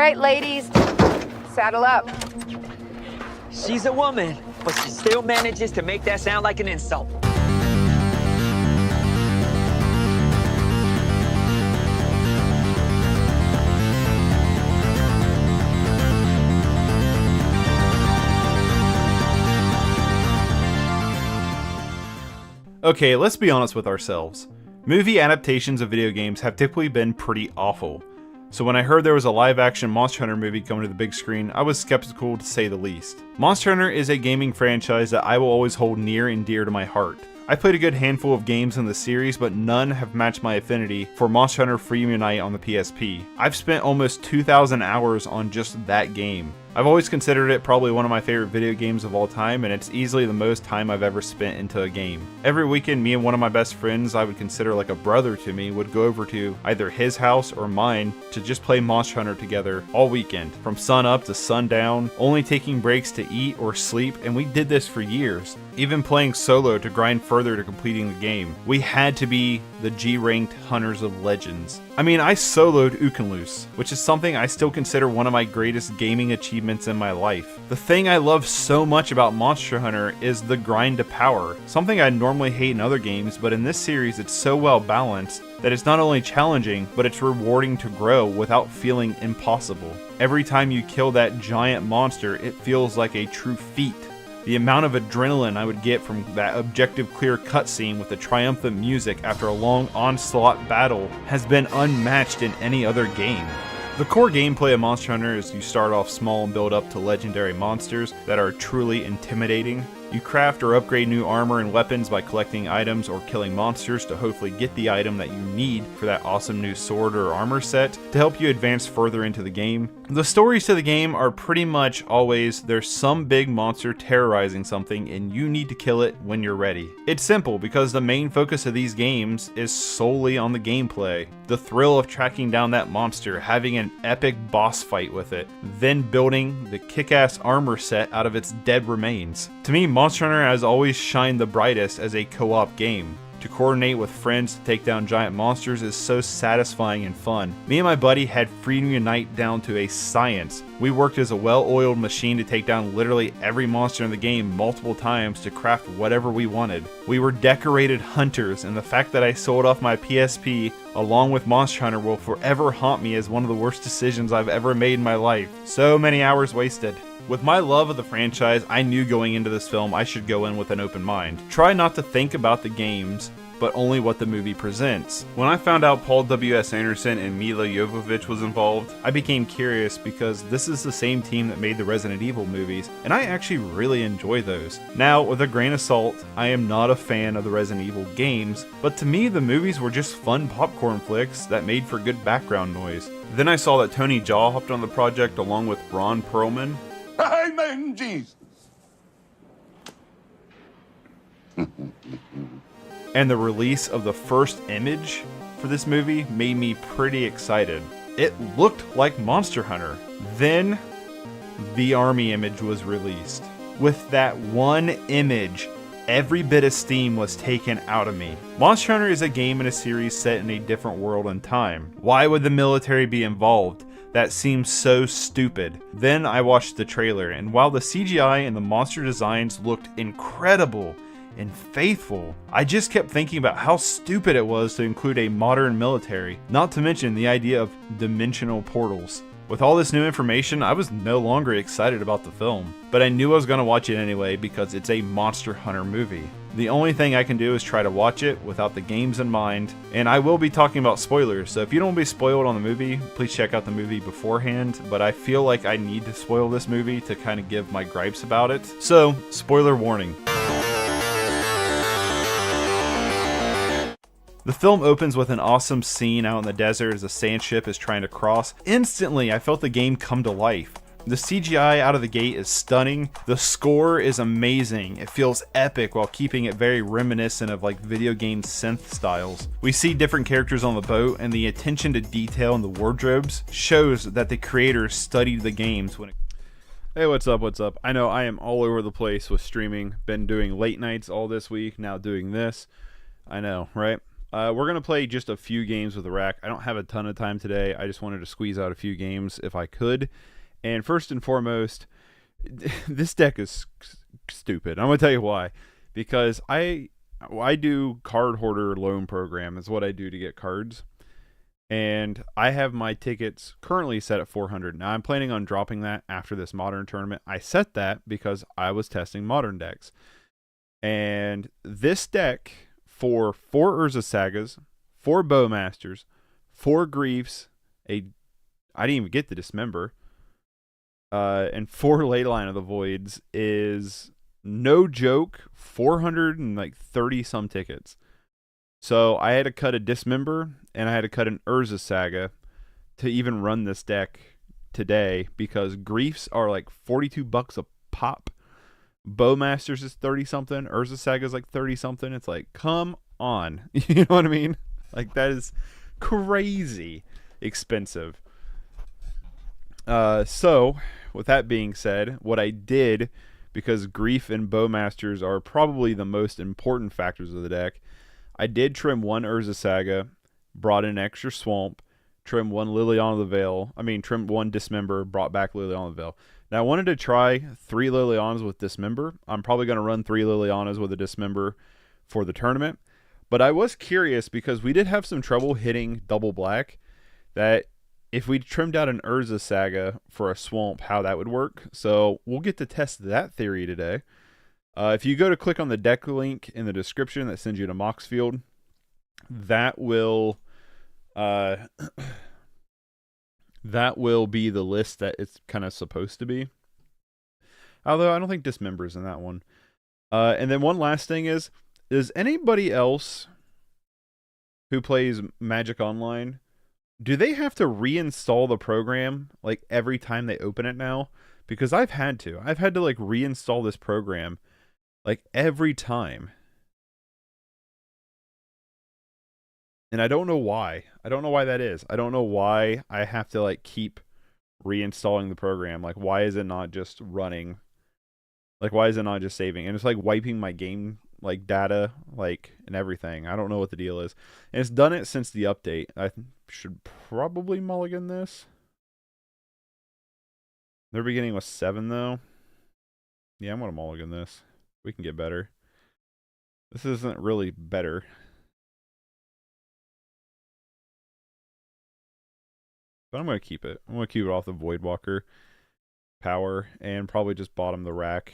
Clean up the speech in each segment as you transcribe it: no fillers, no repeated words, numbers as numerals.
right, ladies. Saddle up. She's a woman, but she still manages to make that sound like an insult. Okay, let's be honest with ourselves. Movie adaptations of video games have typically been pretty awful. So when I heard there was a live-action Monster Hunter movie coming to the big screen, I was skeptical to say the least. Monster Hunter is a gaming franchise that I will always hold near and dear to my heart. I played a good handful of games in the series, but none have matched my affinity for Monster Hunter Freedom Unite on the PSP. I've spent almost 2,000 hours on just that game. I've always considered it probably one of my favorite video games of all time, and it's easily the most time I've ever spent into a game. Every weekend, me and one of my best friends I would consider like a brother to me would go over to either his house or mine to just play Monster Hunter together all weekend, from sun up to sundown, only taking breaks to eat or sleep, and we did this for years. Even playing solo to grind further to completing the game. We had to be the G-ranked Hunters of Legends. I mean, I soloed Ukenloose, which is something I still consider one of my greatest gaming achievements in my life. The thing I love so much about Monster Hunter is the grind to power, something I normally hate in other games, but in this series it's so well balanced that it's not only challenging, but it's rewarding to grow without feeling impossible. Every time you kill that giant monster, it feels like a true feat. The amount of adrenaline I would get from that objective clear cutscene with the triumphant music after a long onslaught battle has been unmatched in any other game. The core gameplay of Monster Hunter is you start off small and build up to legendary monsters that are truly intimidating. You craft or upgrade new armor and weapons by collecting items or killing monsters to hopefully get the item that you need for that awesome new sword or armor set to help you advance further into the game. The stories to the game are pretty much always there's some big monster terrorizing something and you need to kill it when you're ready. It's simple because the main focus of these games is solely on the gameplay. The thrill of tracking down that monster, having an epic boss fight with it, then building the kick-ass armor set out of its dead remains. To me, Monster Hunter has always shined the brightest as a co-op game. To coordinate with friends to take down giant monsters is so satisfying and fun. Me and my buddy had Freedom Unite down to a science. We worked as a well-oiled machine to take down literally every monster in the game multiple times to craft whatever we wanted. We were decorated hunters, and the fact that I sold off my PSP along with Monster Hunter will forever haunt me as one of the worst decisions I've ever made in my life. So many hours wasted. With my love of the franchise, I knew going into this film I should go in with an open mind. Try not to think about the games, but only what the movie presents. When I found out Paul W.S. Anderson and Mila Jovovich was involved, I became curious because this is the same team that made the Resident Evil movies, and I actually really enjoy those. Now, with a grain of salt, I am not a fan of the Resident Evil games, but to me the movies were just fun popcorn flicks that made for good background noise. Then I saw that Tony Jaa hopped on the project along with Ron Perlman. Amen, Jesus. And the release of the first image for this movie made me pretty excited. It looked like Monster Hunter. Then the army image was released. With that one image, every bit of steam was taken out of me. Monster Hunter is a game in a series set in a different world and time. Why would the military be involved? That seems so stupid. Then I watched the trailer, and while the CGI and the monster designs looked incredible and faithful, I just kept thinking about how stupid it was to include a modern military, not to mention the idea of dimensional portals. With all this new information, I was no longer excited about the film, but I knew I was going to watch it anyway because it's a Monster Hunter movie. The only thing I can do is try to watch it without the games in mind, and I will be talking about spoilers, so if you don't want to be spoiled on the movie, please check out the movie beforehand, but I feel like I need to spoil this movie to kind of give my gripes about it. So, spoiler warning. The film opens with an awesome scene out in the desert as a sand ship is trying to cross. Instantly, I felt the game come to life. The CGI out of the gate is stunning. The score is amazing. It feels epic while keeping it very reminiscent of like video game synth styles. We see different characters on the boat, and the attention to detail in the wardrobes shows that the creators studied the games when it... Hey, what's up, what's up? I know I am all over the place with streaming. Been doing late nights all this week, now doing this. I know, right? We're going to play just a few games with the Rack. I don't have a ton of time today. I just wanted to squeeze out a few games if I could. And first and foremost, this deck is stupid. I'm going to tell you why. Because I do card hoarder loan program is what I do to get cards. And I have my tickets currently set at 400. Now I'm planning on dropping that after this modern tournament. I set that because I was testing modern decks. And this deck for 4 Urza Sagas, 4 Bowmasters, 4 Griefs, I didn't even get the Dismember, and 4 Leyline of the Voids is no joke 430 some tickets. So I had to cut a Dismember and I had to cut an Urza Saga to even run this deck today because Griefs are like $42 a pop. Bowmasters is 30 something. Urza Saga is like 30 something. It's like, come on. You know what I mean? Like, that is crazy expensive. So with that being said, what I did, because Grief and Bowmasters are probably the most important factors of the deck, I did trim 1 Urza Saga, brought in extra Swamp, trim 1 Liliana of the Veil. Trim 1 Dismember, brought back Liliana of the Veil. Now, I wanted to try 3 Lilianas with Dismember. I'm probably going to run 3 Lilianas with a Dismember for the tournament. But I was curious because we did have some trouble hitting double black, that if we trimmed out an Urza Saga for a Swamp, how that would work. So we'll get to test that theory today. If you go to click on the deck link in the description that sends you to Moxfield, that will that will be the list that it's kind of supposed to be. Although I don't think Dismember is in that one. And then one last thing is anybody else who plays Magic Online, do they have to reinstall the program like every time they open it now? Because I've had to. I've had to like reinstall this program like every time. And I don't know why. I don't know why that is. I don't know why I have to like keep reinstalling the program. Like, why is it not just running? Like, why is it not just saving? And it's like wiping my game like data like and everything. I don't know what the deal is. And it's done it since the update. I should probably mulligan this. They're beginning with 7 though. Yeah, I'm gonna mulligan this. We can get better. This isn't really better. But I'm going to keep it. I'm going to keep it off the Voidwalker power and probably just bottom the Rack.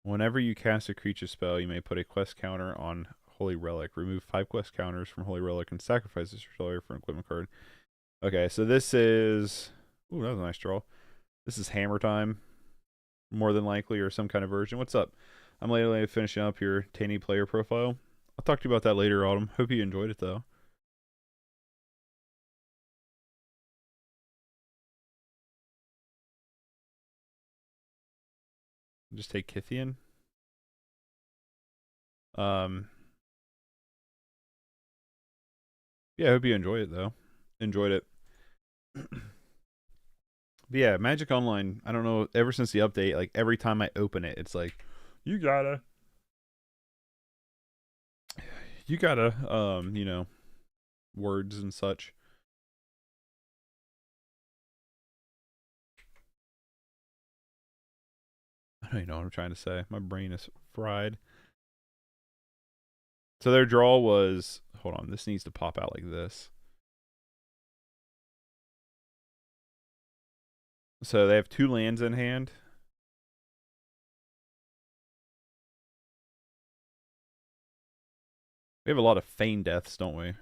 Whenever you cast a creature spell, you may put a quest counter on Holy Relic. Remove 5 quest counters from Holy Relic and sacrifice this for an equipment card. Okay, so this is... Ooh, that was a nice draw. This is Hammer Time, more than likely, or some kind of version. What's up? I'm lately finishing up your Tanny player profile. I'll talk to you about that later, Autumn. Hope you enjoyed it, though. Just take Kithian. Yeah, I hope you enjoy it, though. Enjoyed it. But yeah, Magic Online, I don't know, ever since the update, like, every time I open it, it's like, you gotta, you know, words and such. I don't even know what I'm trying to say. My brain is fried. So their draw was, hold on, this needs to pop out like this. So they have 2 lands in hand. We have a lot of Feign Deaths, don't we?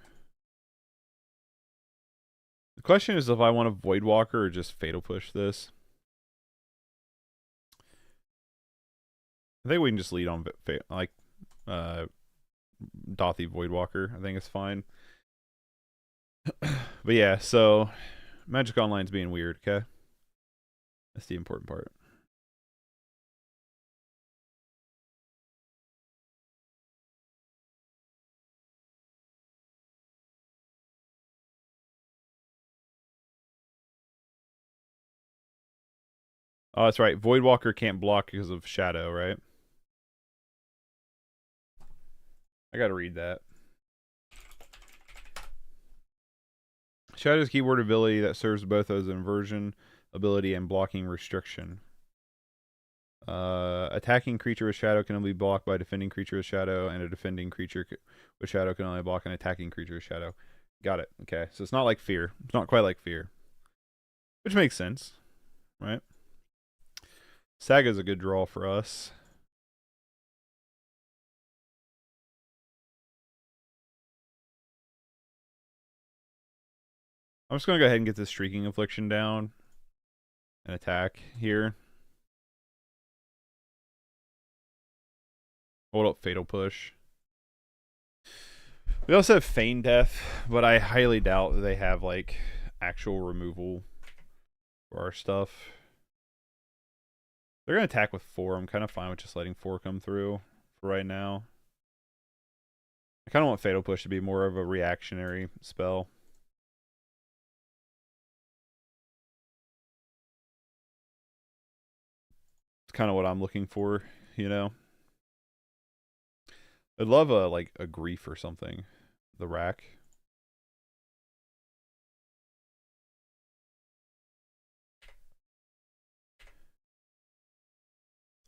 The question is if I want to Voidwalker or just Fatal Push this. I think we can just lead on like Dothy Voidwalker. I think it's fine. But yeah, so Magic Online's being weird, okay? That's the important part. Oh, that's right. Voidwalker can't block because of Shadow, right? I gotta read that. Shadow's keyword ability that serves both as an inversion ability and blocking restriction. Attacking creature with Shadow can only be blocked by a defending creature with Shadow, and a defending creature with Shadow can only block an attacking creature with Shadow. Got it. Okay, so it's not like Fear. It's not quite like Fear. Which makes sense, right? Saga's a good draw for us. I'm just going to go ahead and get this Streaking Affliction down and attack here. Hold up Fatal Push. We also have Feign Death, but I highly doubt that they have like actual removal for our stuff. They're going to attack with 4. I'm kind of fine with just letting 4 come through for right now. I kind of want Fatal Push to be more of a reactionary spell. It's kind of what I'm looking for, you know. I'd love a Grief or something. The Rack.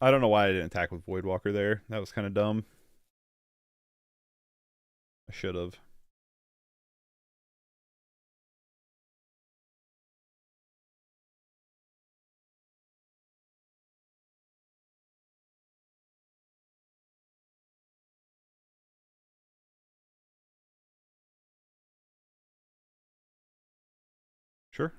I don't know why I didn't attack with Voidwalker there. That was kind of dumb. I should have. Sure.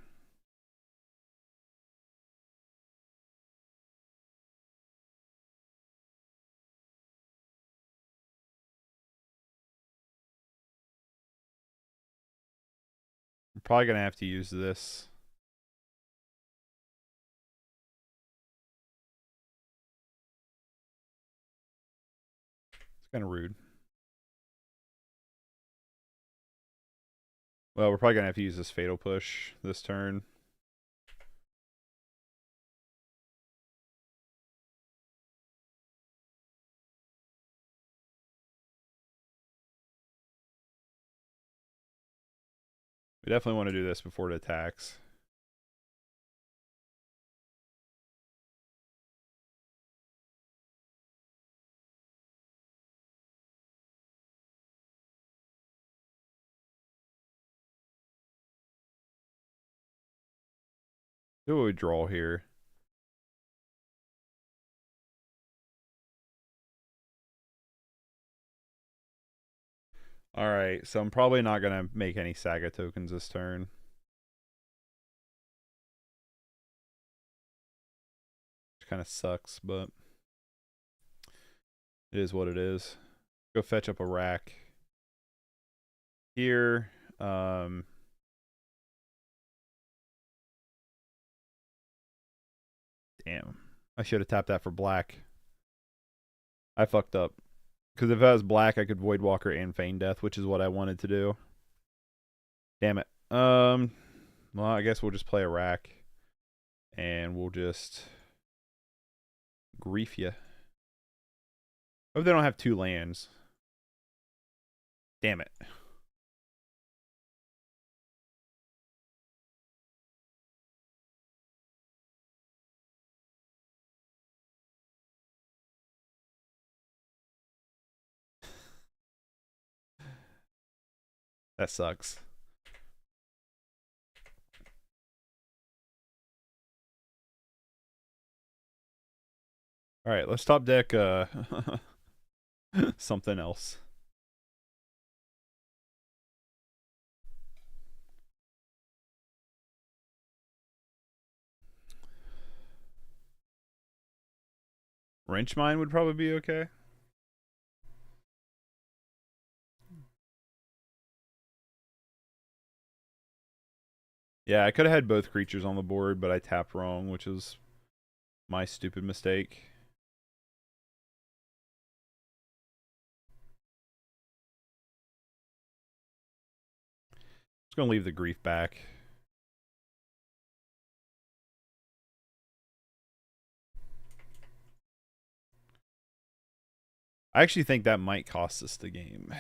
I'm probably going to have to use this. It's kind of rude. Well, we're probably going to have to use this Fatal Push this turn. We definitely want to do this before it attacks. Who would we draw here? Alright, so I'm probably not going to make any Saga tokens this turn. Which kind of sucks, but it is what it is. Go fetch up a Rack. Here, damn, I should have tapped that for black. I fucked up. Because if I was black, I could Voidwalker and Feign Death, which is what I wanted to do. Damn it. Well, I guess we'll just play a Rack. And we'll just grief you. Hope they don't have 2 lands. Damn it. That sucks. Alright, let's top deck something else. Wrench Mine would probably be okay. Yeah, I could have had both creatures on the board, but I tapped wrong, which is my stupid mistake. Just gonna leave the grief back. I actually think that might cost us the game.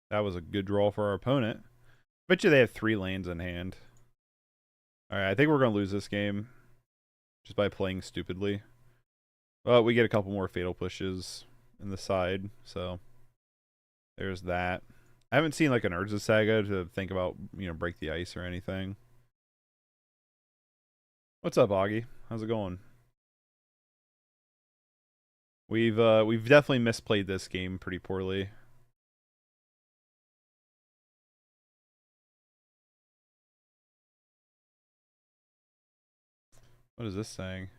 That was a good draw for our opponent. Bet you they have 3 lands in hand. Alright, I think we're going to lose this game. Just by playing stupidly. Well, we get a couple more fatal pushes in the side, so there's that. I haven't seen like an Urza Saga to think about, you know, break the ice or anything. What's up, Augie? How's it going? We've definitely misplayed this game pretty poorly. What is this saying?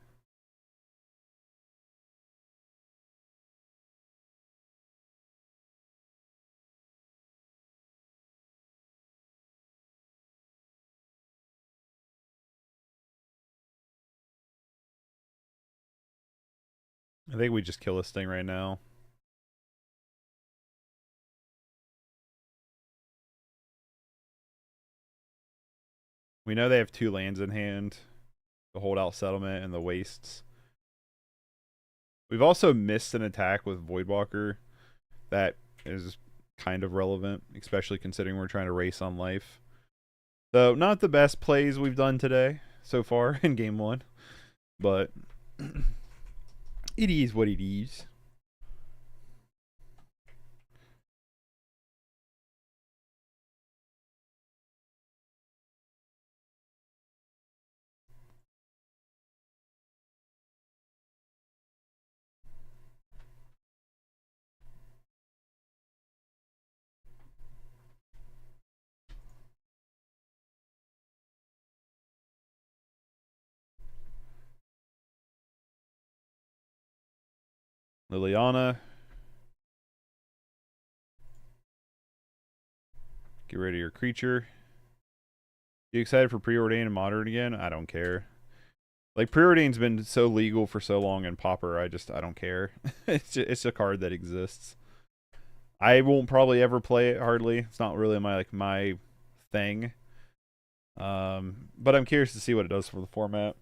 I think we just kill this thing right now. We know they have 2 lands in hand. The Holdout Settlement and the Wastes. We've also missed an attack with Voidwalker that is kind of relevant, especially considering we're trying to race on life. So, not the best plays we've done today so far in game 1, but it is what it is. Liliana. Get rid of your creature. You excited for Preordain and Modern again? I don't care. Like, Preordain's been so legal for so long in Pauper, I don't care. It's a card that exists. I won't probably ever play it, hardly. It's not really my thing. But I'm curious to see what it does for the format.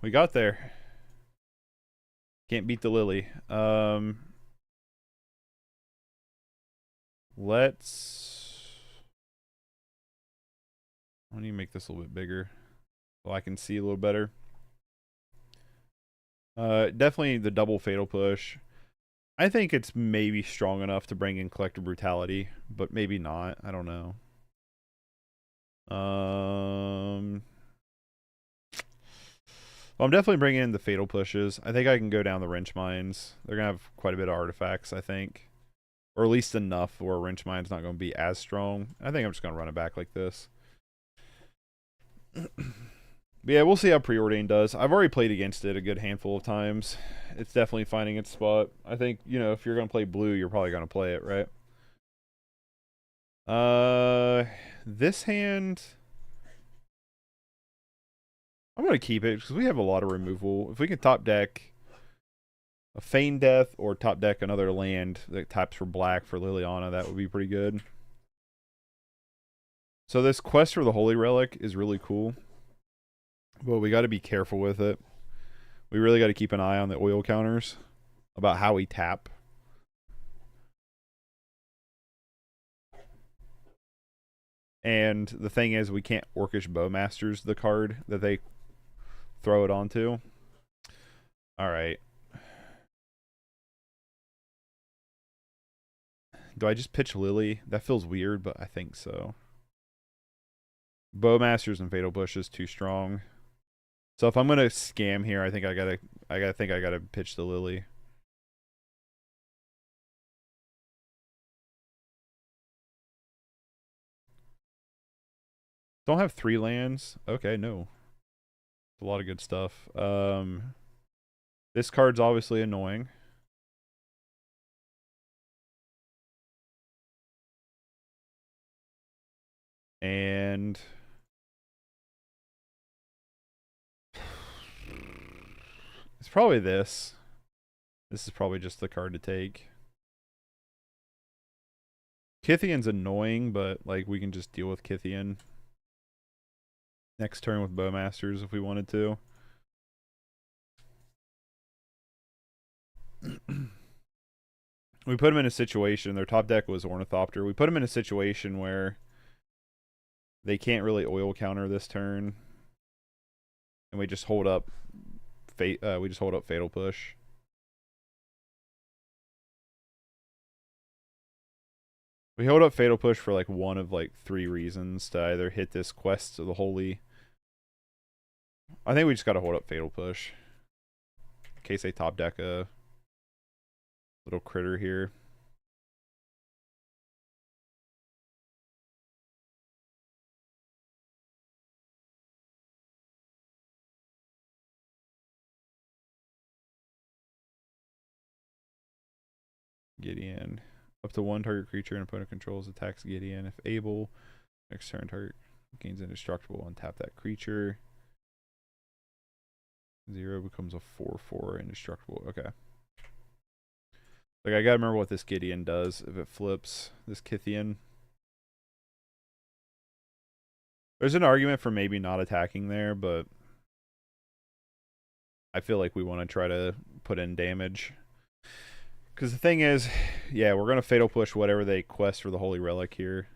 We got there. Can't beat the Lily. Let's... I need to make this a little bit bigger so I can see a little better. Definitely the double fatal push. I think it's maybe strong enough to bring in Collective Brutality, but maybe not. I don't know. Well, I'm definitely bringing in the fatal pushes. I think I can go down the Wrench Mines. They're going to have quite a bit of artifacts, I think. Or at least enough where Wrench Mine's not going to be as strong. I think I'm just going to run it back like this. But yeah, we'll see how Preordain does. I've already played against it a good handful of times. It's definitely finding its spot. I think, you know, if you're going to play blue, you're probably going to play it, right? This hand... I'm going to keep it because we have a lot of removal. If we can top deck a Feign Death or top deck another land that taps for black for Liliana, that would be pretty good. So this quest for the Holy Relic is really cool. But we got to be careful with it. We really got to keep an eye on the oil counters about how we tap. And the thing is, we can't Orcish Bowmasters the card that they throw it onto. Alright. Do I just pitch Lily? That feels weird, but I think so. Bowmasters and Fatal Push is too strong. So if I'm gonna scam here, I think I gotta pitch the Lily. Don't have 3 lands. Okay, no. A lot of good stuff. This card's obviously annoying. And it's probably this. This is probably just the card to take. Kythian's annoying, but like we can just deal with Kythian next turn with Bowmasters if we wanted to. We put them in a situation, their top deck was Ornithopter. We put them in a situation where they can't really oil counter this turn. And we just hold up Fatal Push. We hold up Fatal Push for like one of like 3 reasons, to either hit this Quest of the Holy. I think we just gotta hold up Fatal Push in case they top deck a little critter here. Gideon. Up to 1 target creature an opponent controls attacks Gideon. If able, next turn target gains indestructible, untap that creature. 0 becomes a 4/4 indestructible. Okay. Like, I gotta remember what this Gideon does if it flips this Kythian. There's an argument for maybe not attacking there, but I feel like we want to try to put in damage. Because the thing is, yeah, we're going to Fatal Push whatever they quest for the Holy Relic here.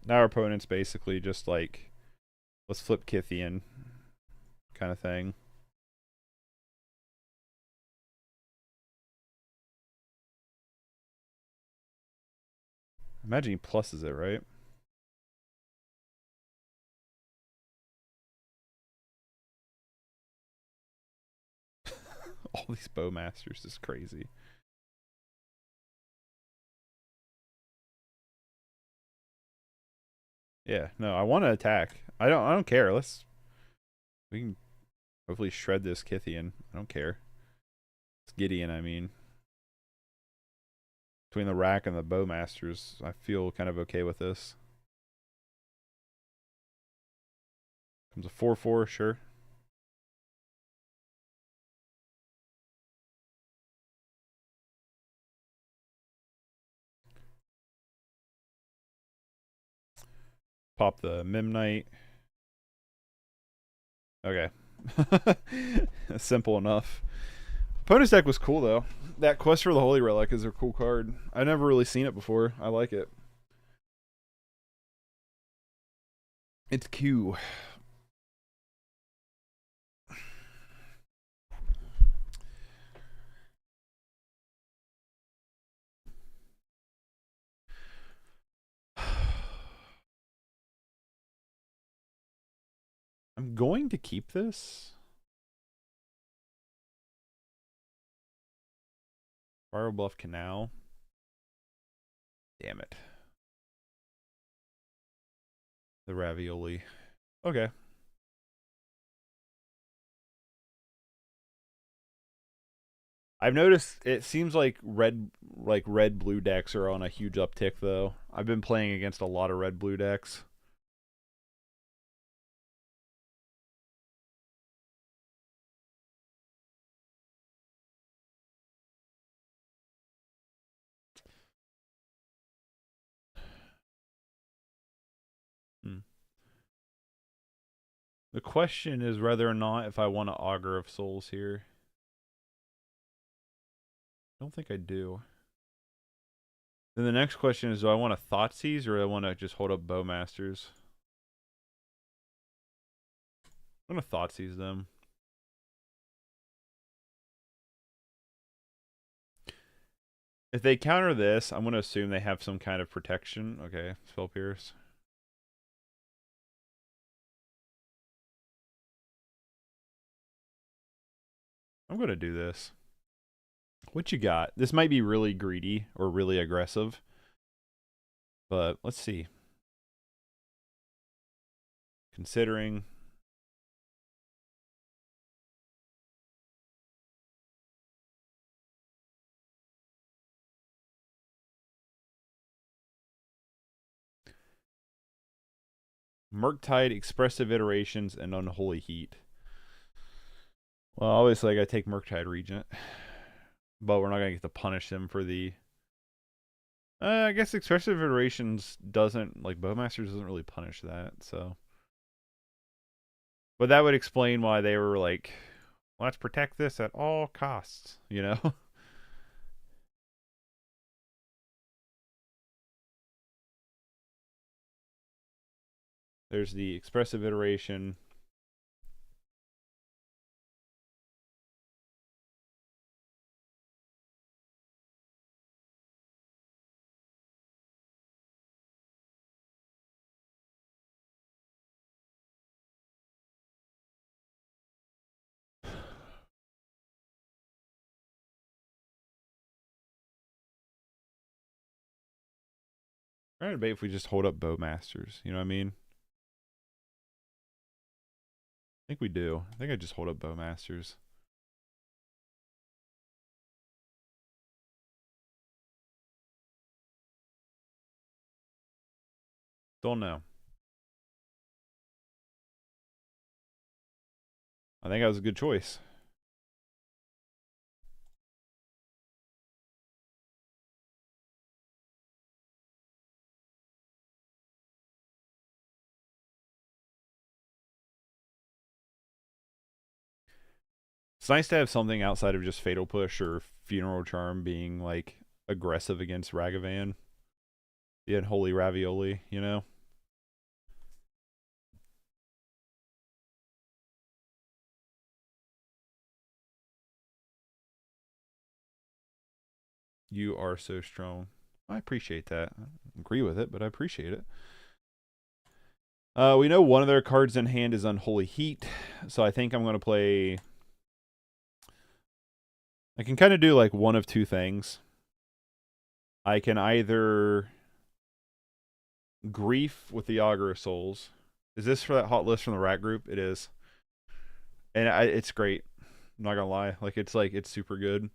Now our opponent's basically just like, let's flip Kythian kind of thing. Imagine he pluses it, right? All these Bowmasters is crazy. Yeah, no, I want to attack. I don't care. We can hopefully shred this Kythian. I don't care. It's Gideon, I mean. Between the Rack and the Bowmasters, I feel kind of okay with this. Comes a 4/4, sure. Pop the Memnite. Okay. Simple enough. Opponent's deck was cool, though. That Quest for the Holy Relic is a cool card. I've never really seen it before. I like it. It's Q. I'm going to keep this. Fire Bluff Canal. Damn it. The Ravioli. Okay. I've noticed it seems like red blue decks are on a huge uptick though. I've been playing against a lot of red blue decks. The question is whether or not if I want to Augur of Souls here. I don't think I do. Then the next question is, do I want to Thoughtseize or do I want to just hold up Bowmasters? I'm going to Thoughtseize them. If they counter this, I'm going to assume they have some kind of protection. Okay, Spell Pierce. I'm going to do this. What you got? This might be really greedy or really aggressive. But let's see. considering. Murktide, Expressive Iterations, and Unholy Heat. Well, obviously I gotta take Murktide Regent. But we're not gonna get to punish him for the... I guess Expressive Iterations doesn't... Like, Bowmasters doesn't really punish that, so... But that would explain why they were like, let's protect this at all costs, you know? There's the Expressive Iteration. I'm trying to debate if we just hold up Bowmasters, you know what I mean? I think we do. I think I just hold up Bowmasters. Don't know. I think that was a good choice. It's nice to have something outside of just Fatal Push or Funeral Charm being like aggressive against Ragavan. The Unholy Ravioli, you know? You are so strong. I appreciate that. I don't agree with it, but I appreciate it. We know one of their cards in hand is Unholy Heat, so I think I'm going to play... I can kind of do like one of two things. I can either Grief with the Augur of Souls. Is this for that hot list from the Rack group? It is. And it's great. I'm not going to lie. It's super good.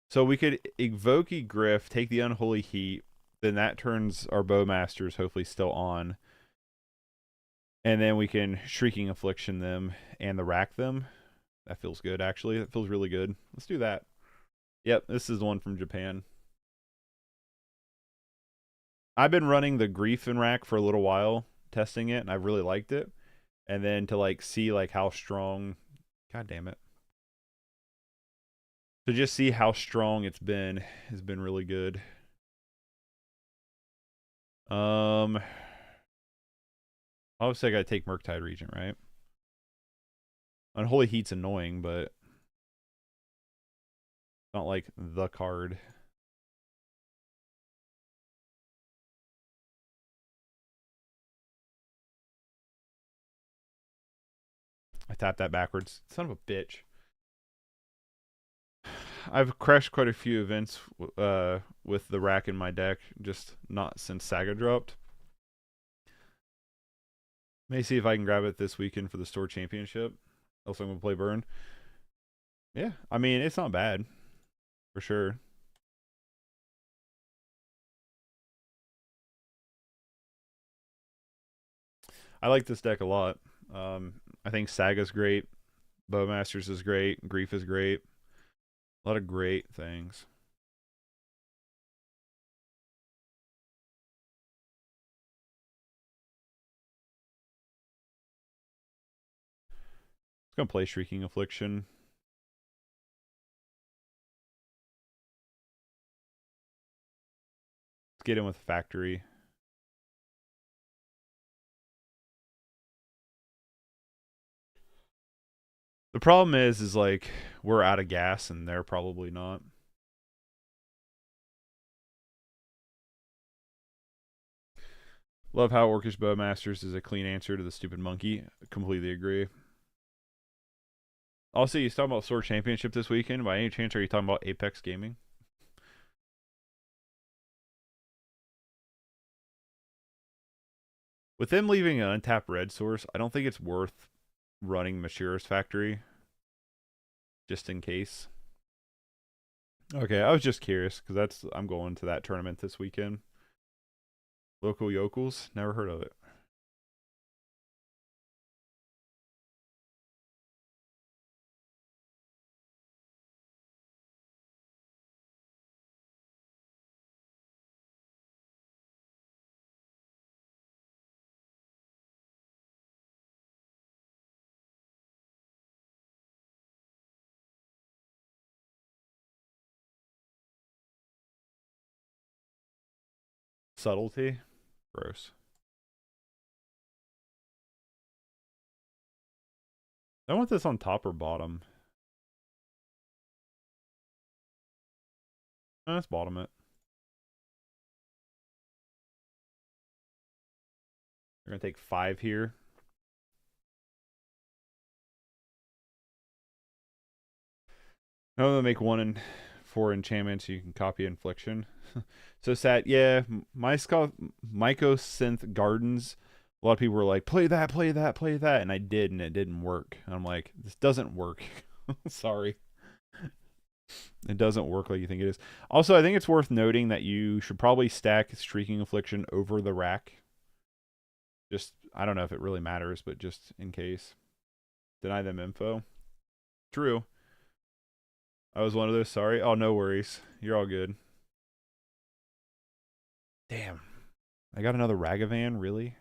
So we could evoke Griff, take the Unholy Heat, then that turns our Bowmasters hopefully still on. And then we can Shrieking Affliction them and the Rack them. That feels good, actually. That feels really good. Let's do that. Yep, this is the one from Japan. I've been running the Grief and Rack for a little while, testing it, and I've really liked it. And then to like see like how strong... God damn it. To just see how strong it's been has been really good. Obviously I gotta take Murktide Regent, right? Unholy Heat's annoying, but it's not like the card. I tapped that backwards. Son of a bitch. I've crashed quite a few events with the Rack in my deck, just not since Saga dropped. May see if I can grab it this weekend for the store championship. Else I'm going to play Burn. Yeah, I mean, it's not bad. For sure. I like this deck a lot. I think Saga's great. Bowmasters is great. Grief is great. A lot of great things. It's going to play Shrieking Affliction. Let's get in with Factory. The problem is like, we're out of gas and they're probably not. Love how Orcish Bowmasters is a clean answer to the stupid monkey. Completely agree. Also, you talking about Sword Championship this weekend. By any chance, are you talking about Apex Gaming? With them leaving an untapped red source, I don't think it's worth running Mashira's Factory. Just in case. Okay, I was just curious, because I'm going to that tournament this weekend. Local Yokels, never heard of it. Subtlety? Gross. I want this on top or bottom. No, let's bottom it. We're going to take 5 here. I'm going to make 1 and 4 enchantments so you can copy Infliction. So sad. Yeah, Mycosynth Gardens. A lot of people were like, play that, play that, play that. And I did, and it didn't work. I'm like, this doesn't work. Sorry. It doesn't work like you think it is. Also, I think it's worth noting that you should probably stack Streaking Affliction over the Rack. Just, I don't know if it really matters, but just in case. Deny them info. True. I was one of those, sorry. Oh, no worries. You're all good. Damn. I got another Ragavan, really?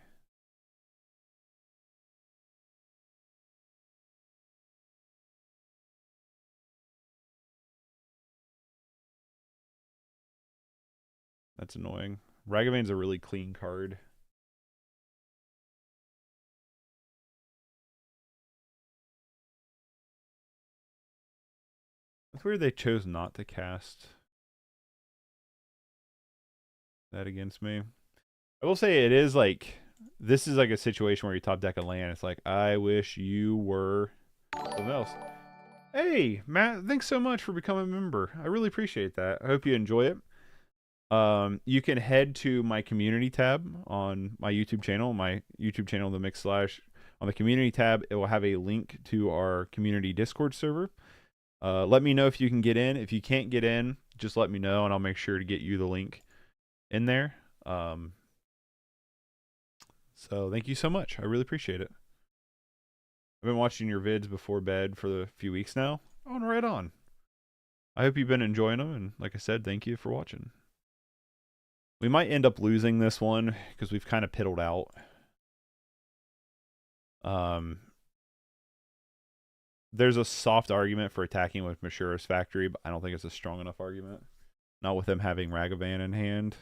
That's annoying. Ragavan's a really clean card. It's weird they chose not to cast that against me. I will say it is like, this is like a situation where you top deck a land. It's like, I wish you were something else. Hey, Matt, thanks so much for becoming a member. I really appreciate that. I hope you enjoy it. You can head to my community tab on my YouTube channel, The Mix Slash. On the community tab, it will have a link to our community Discord server. Let me know if you can get in. If you can't get in, just let me know, and I'll make sure to get you the link in there. So thank you so much. I really appreciate it. I've been watching your vids before bed for a few weeks now. Oh, right on. I hope you've been enjoying them, and like I said, thank you for watching. We might end up losing this one because we've kind of piddled out. There's a soft argument for attacking with Mashira's Factory, but I don't think it's a strong enough argument. Not with them having Ragavan in hand.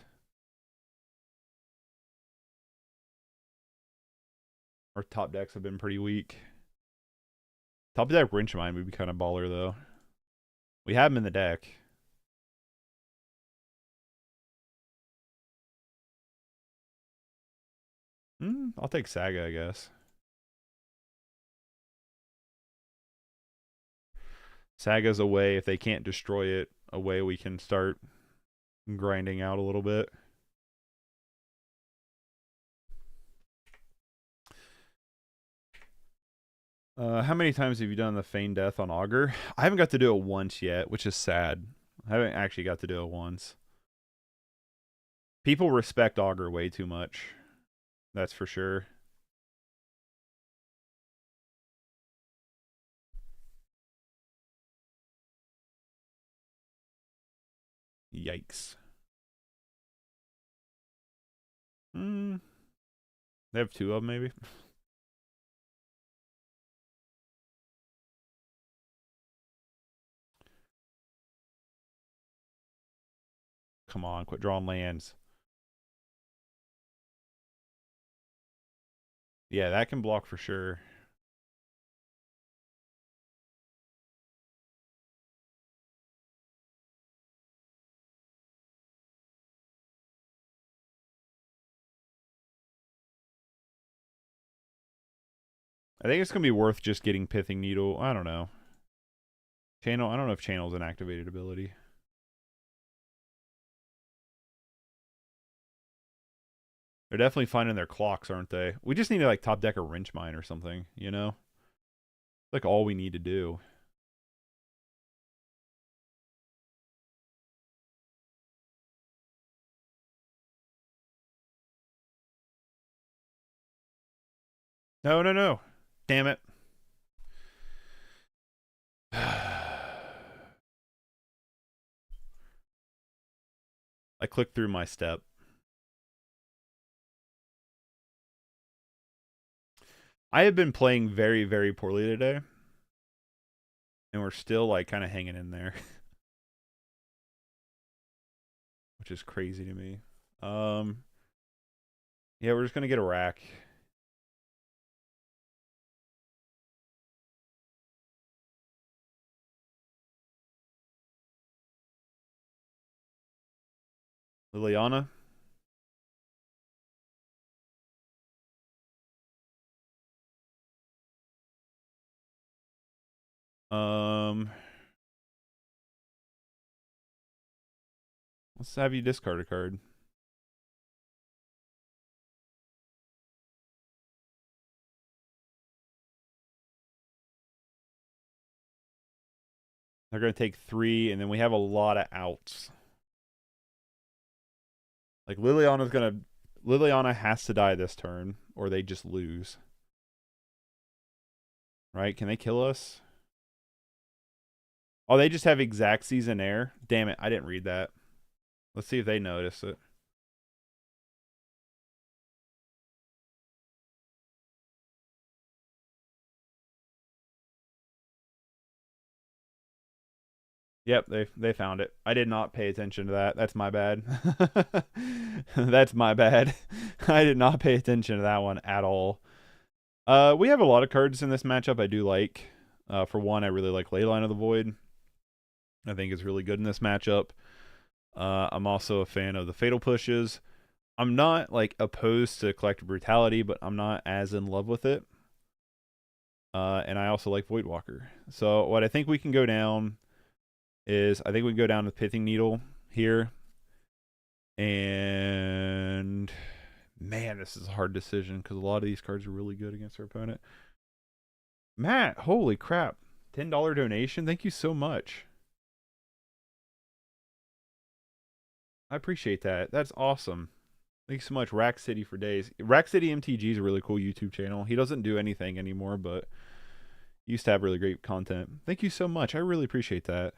Our top decks have been pretty weak. Top deck Wrench Mine would be kind of baller, though. We have him in the deck. I'll take Saga, I guess. Saga's a way, if they can't destroy it, a way we can start grinding out a little bit. How many times have you done the Feign Death on Augur? I haven't got to do it once yet, which is sad. I haven't actually got to do it once. People respect Augur way too much. That's for sure. Yikes. They have 2 of them, maybe? Come on, quit drawing lands. Yeah, that can block for sure. I think it's going to be worth just getting Pithing Needle. I don't know. Channel, I don't know if Channel's an activated ability. They're definitely finding their clocks, aren't they? We just need to like top deck a wrench mine or something, you know? Like all we need to do. No, no, no. Damn it. I clicked through my step. I have been playing very, very poorly today. And we're still like kind of hanging in there. Which is crazy to me. Yeah, we're just gonna get a rack. Liliana. Let's have you discard a card. They're going to take 3, and then we have a lot of outs. Like, Liliana has to die this turn, or they just lose. Right? Can they kill us? Oh, they just have exact season air? Damn it, I didn't read that. Let's see if they notice it. Yep, they found it. I did not pay attention to that. That's my bad. That's my bad. I did not pay attention to that one at all. We have a lot of cards in this matchup I do like. For one, I really like Leyline of the Void. I think it's really good in this matchup. I'm also a fan of the Fatal Pushes. I'm not like opposed to Collective Brutality, but I'm not as in love with it. And I also like Voidwalker. So what I think we can go down is I think we can go down with Pithing Needle here. And man, this is a hard decision because a lot of these cards are really good against our opponent. Matt, holy crap. $10 donation. Thank you so much. I appreciate that. That's awesome. Thanks so much, Rack City for days. Rack City MTG is a really cool YouTube channel. He doesn't do anything anymore, but he used to have really great content. Thank you so much. I really appreciate that.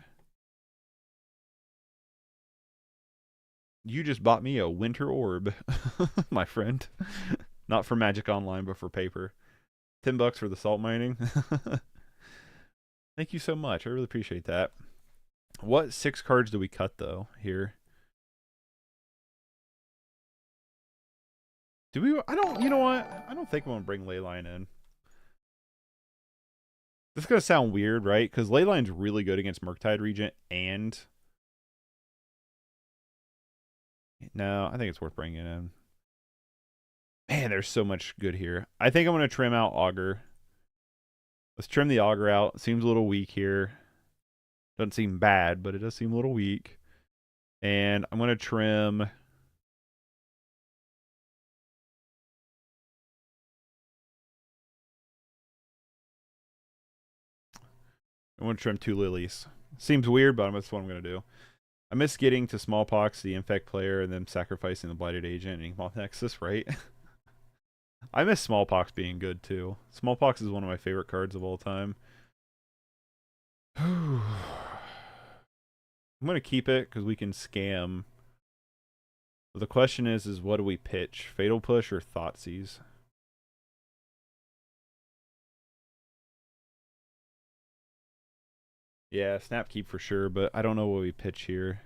You just bought me a winter orb, my friend. Not for Magic Online, but for paper. $10 for the salt mining. Thank you so much. I really appreciate that. What 6 cards do we cut, though, here? Do we? I don't, you know what? I don't think I'm going to bring Leyline in. This is going to sound weird, right? Because Leyline's really good against Murktide Regent and... No, I think it's worth bringing in. Man, there's so much good here. I think I'm going to trim out Augur. Let's trim the Augur out. Seems a little weak here. Doesn't seem bad, but it does seem a little weak. And I'm going to trim... I want to trim 2 lilies. Seems weird, but that's what I'm going to do. I miss getting to Smallpox, the Infect player, and then sacrificing the Blighted Agent and Inkmoth Nexus, right? I miss Smallpox being good, too. Smallpox is one of my favorite cards of all time. I'm going to keep it because we can scam. But the question is what do we pitch? Fatal Push or Thoughtseize? Yeah, Snap Keep for sure, but I don't know what we pitch here.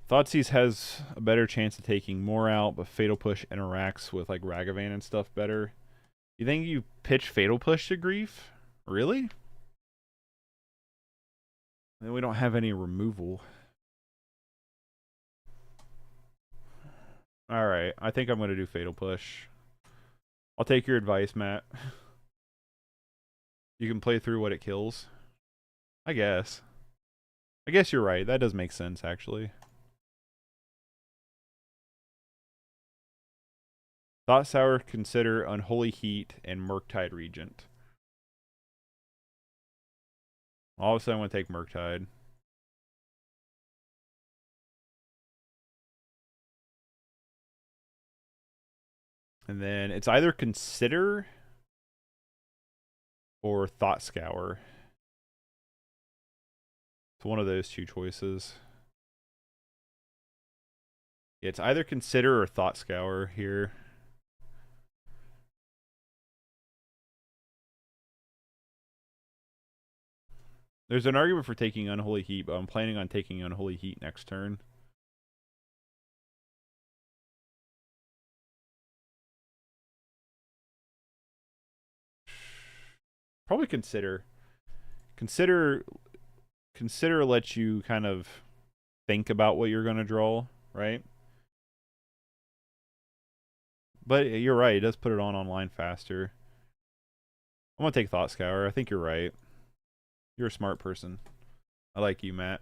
Thoughtseize has a better chance of taking more out, but Fatal Push interacts with like Ragavan and stuff better. You think you pitch Fatal Push to Grief? Really? Then we don't have any removal. Alright, I think I'm going to do Fatal Push. I'll take your advice, Matt. You can play through what it kills. I guess. I guess you're right. That does make sense, actually. Thought Sour, Consider, Unholy Heat, and Murktide Regent. All of a sudden, I want to take Murktide. And then it's either Consider or Thought Scour. It's one of those two choices. Yeah, it's either Consider or Thought Scour here. There's an argument for taking Unholy Heat, but I'm planning on taking Unholy Heat next turn. Probably Consider. Consider lets you kind of think about what you're going to draw, right? But you're right, it does put it on online faster. I'm going to take Thought Scour. I think you're right. You're a smart person. I like you, Matt.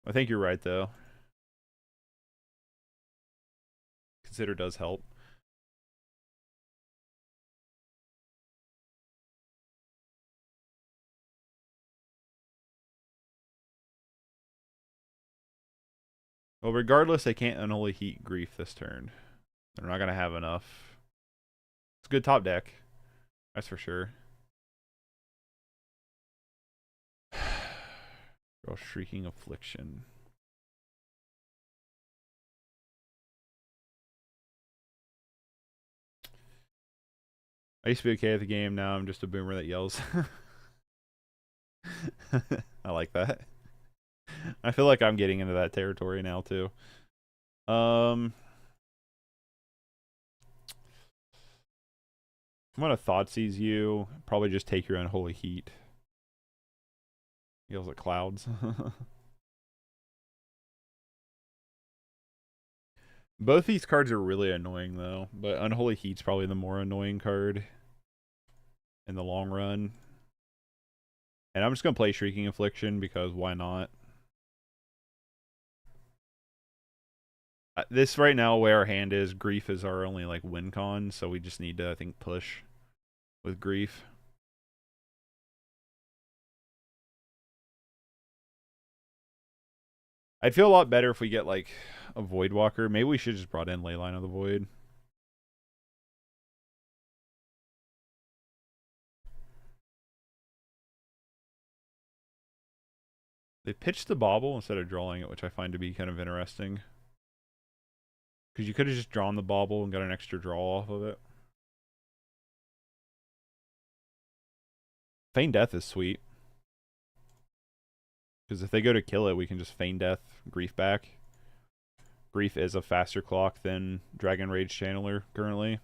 I think you're right, though. Consider does help. Well, regardless, they can't Unholy Heat Grief this turn. They're not going to have enough. It's a good top deck. That's for sure. Girl, Shrieking Affliction. I used to be okay at the game. Now I'm just a boomer that yells. I like that. I feel like I'm getting into that territory now too. I'm gonna Thoughtseize you. Probably just take your Unholy Heat. Yells at clouds. Both these cards are really annoying though, but Unholy Heat's probably the more annoying card in the long run. And I'm just gonna play Shrieking Affliction because why not? This right now, where our hand is, Grief is our only like win con, so we just need to, I think, push with Grief. I'd feel a lot better if we get like a Voidwalker. Maybe we should just brought in Leyline of the Void. They pitched the Bauble instead of drawing it, which I find to be kind of interesting. Because you could have just drawn the Bauble and got an extra draw off of it. Feign Death is sweet. Because if they go to kill it, we can just Feign Death Grief back. Grief is a faster clock than Dragon Rage Channeler currently.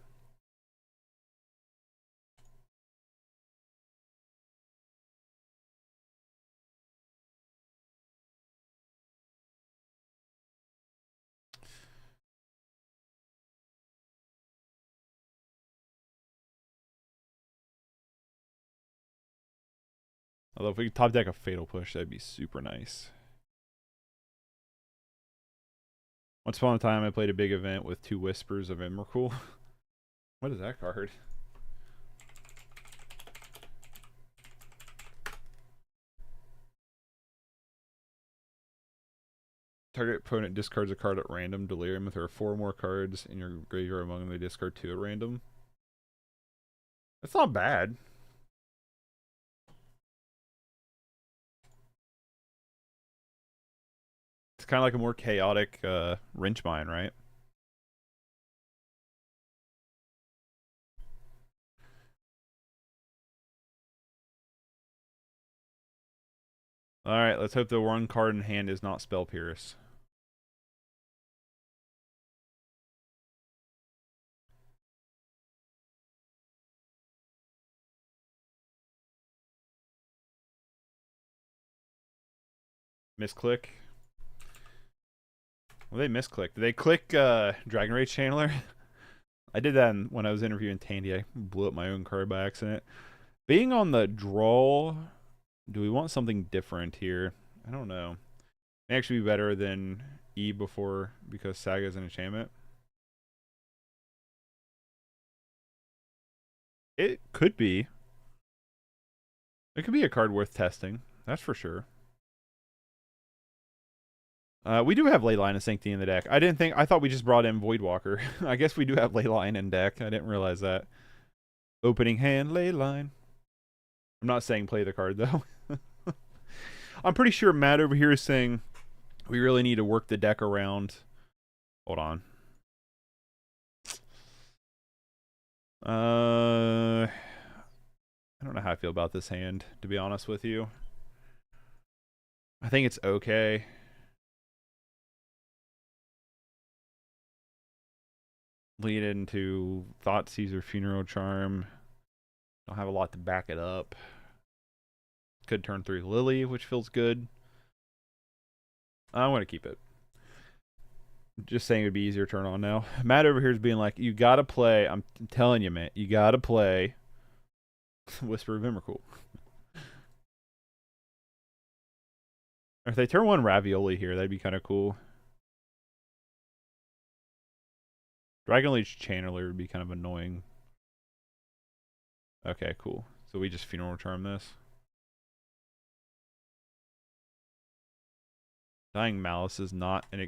Although if we could top deck a Fatal Push, that'd be super nice. Once upon a time, I played a big event with 2 Whispers of Emrakul. What is that card? Target opponent discards a card at random. Delirium. If there are 4 more cards in your graveyard among them, they discard 2 at random. That's not bad. It's kind of like a more chaotic Wrench Mine, right? Alright, let's hope the one card in hand is not Spell Pierce. Misclick. Well, they misclicked. Did they click Dragon Rage Channeler? I did that when I was interviewing Tandy. I blew up my own card by accident. Being on the draw, do we want something different here? I don't know. May actually be better than E before because Saga is an enchantment. It could be. It could be a card worth testing. That's for sure. We do have Leyline of Sanctity in the deck. I thought we just brought in Voidwalker. I guess we do have Leyline in deck. I didn't realize that. Opening hand, Leyline. I'm not saying play the card, though. I'm pretty sure Matt over here is saying we really need to work the deck around. Hold on. I don't know how I feel about this hand, to be honest with you. I think it's okay. Lead into Thoughtseize or Funeral Charm. Don't have a lot to back it up. Could turn 3 Lily, which feels good. I want to keep it. Just saying it would be easier to turn on now. Matt over here is being like, you gotta play. I'm telling you, man, you gotta play Whisper of Emrakul. If they turn 1 Ravioli here, that'd be kind of cool. Dragonleech Channeler would be kind of annoying. Okay, cool. So we just Funeral Charm this. Dying Malice is not an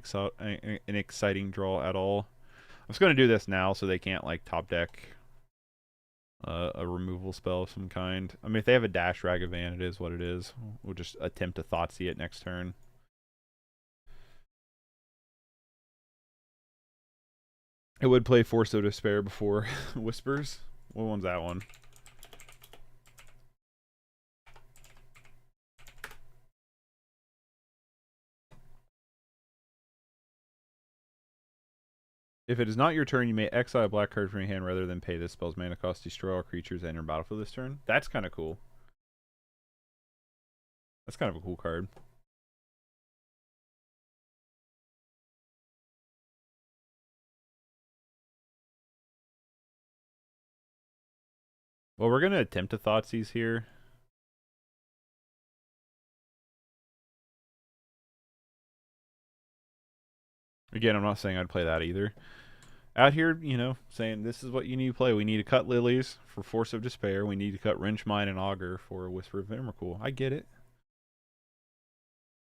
exciting draw at all. I'm just going to do this now so they can't like top deck a removal spell of some kind. I mean, if they have a Dash Ragavan, it is what it is. We'll just attempt to Thoughtseize it next turn. It would play Force of Despair before Whispers. What one's that one? If it is not your turn, you may exile a black card from your hand rather than pay this spell's mana cost. Destroy all creatures that enter battlefield this turn. That's kind of cool. That's kind of a cool card. Well, we're going to attempt to Thoughtseize here. Again, I'm not saying I'd play that either. Out here, you know, saying this is what you need to play. We need to cut Lilies for Force of Despair. We need to cut Wrench Mine and Augur for Whisper of Emrakul. I get it.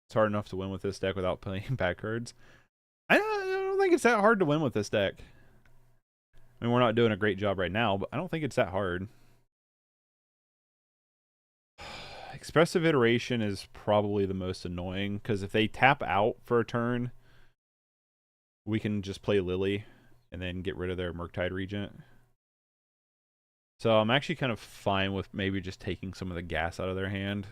It's hard enough to win with this deck without playing bad cards. I don't think it's that hard to win with this deck. I mean, we're not doing a great job right now, but I don't think it's that hard. Expressive Iteration is probably the most annoying, because if they tap out for a turn, we can just play Lily and then get rid of their Murktide Regent. So I'm actually kind of fine with maybe just taking some of the gas out of their hand.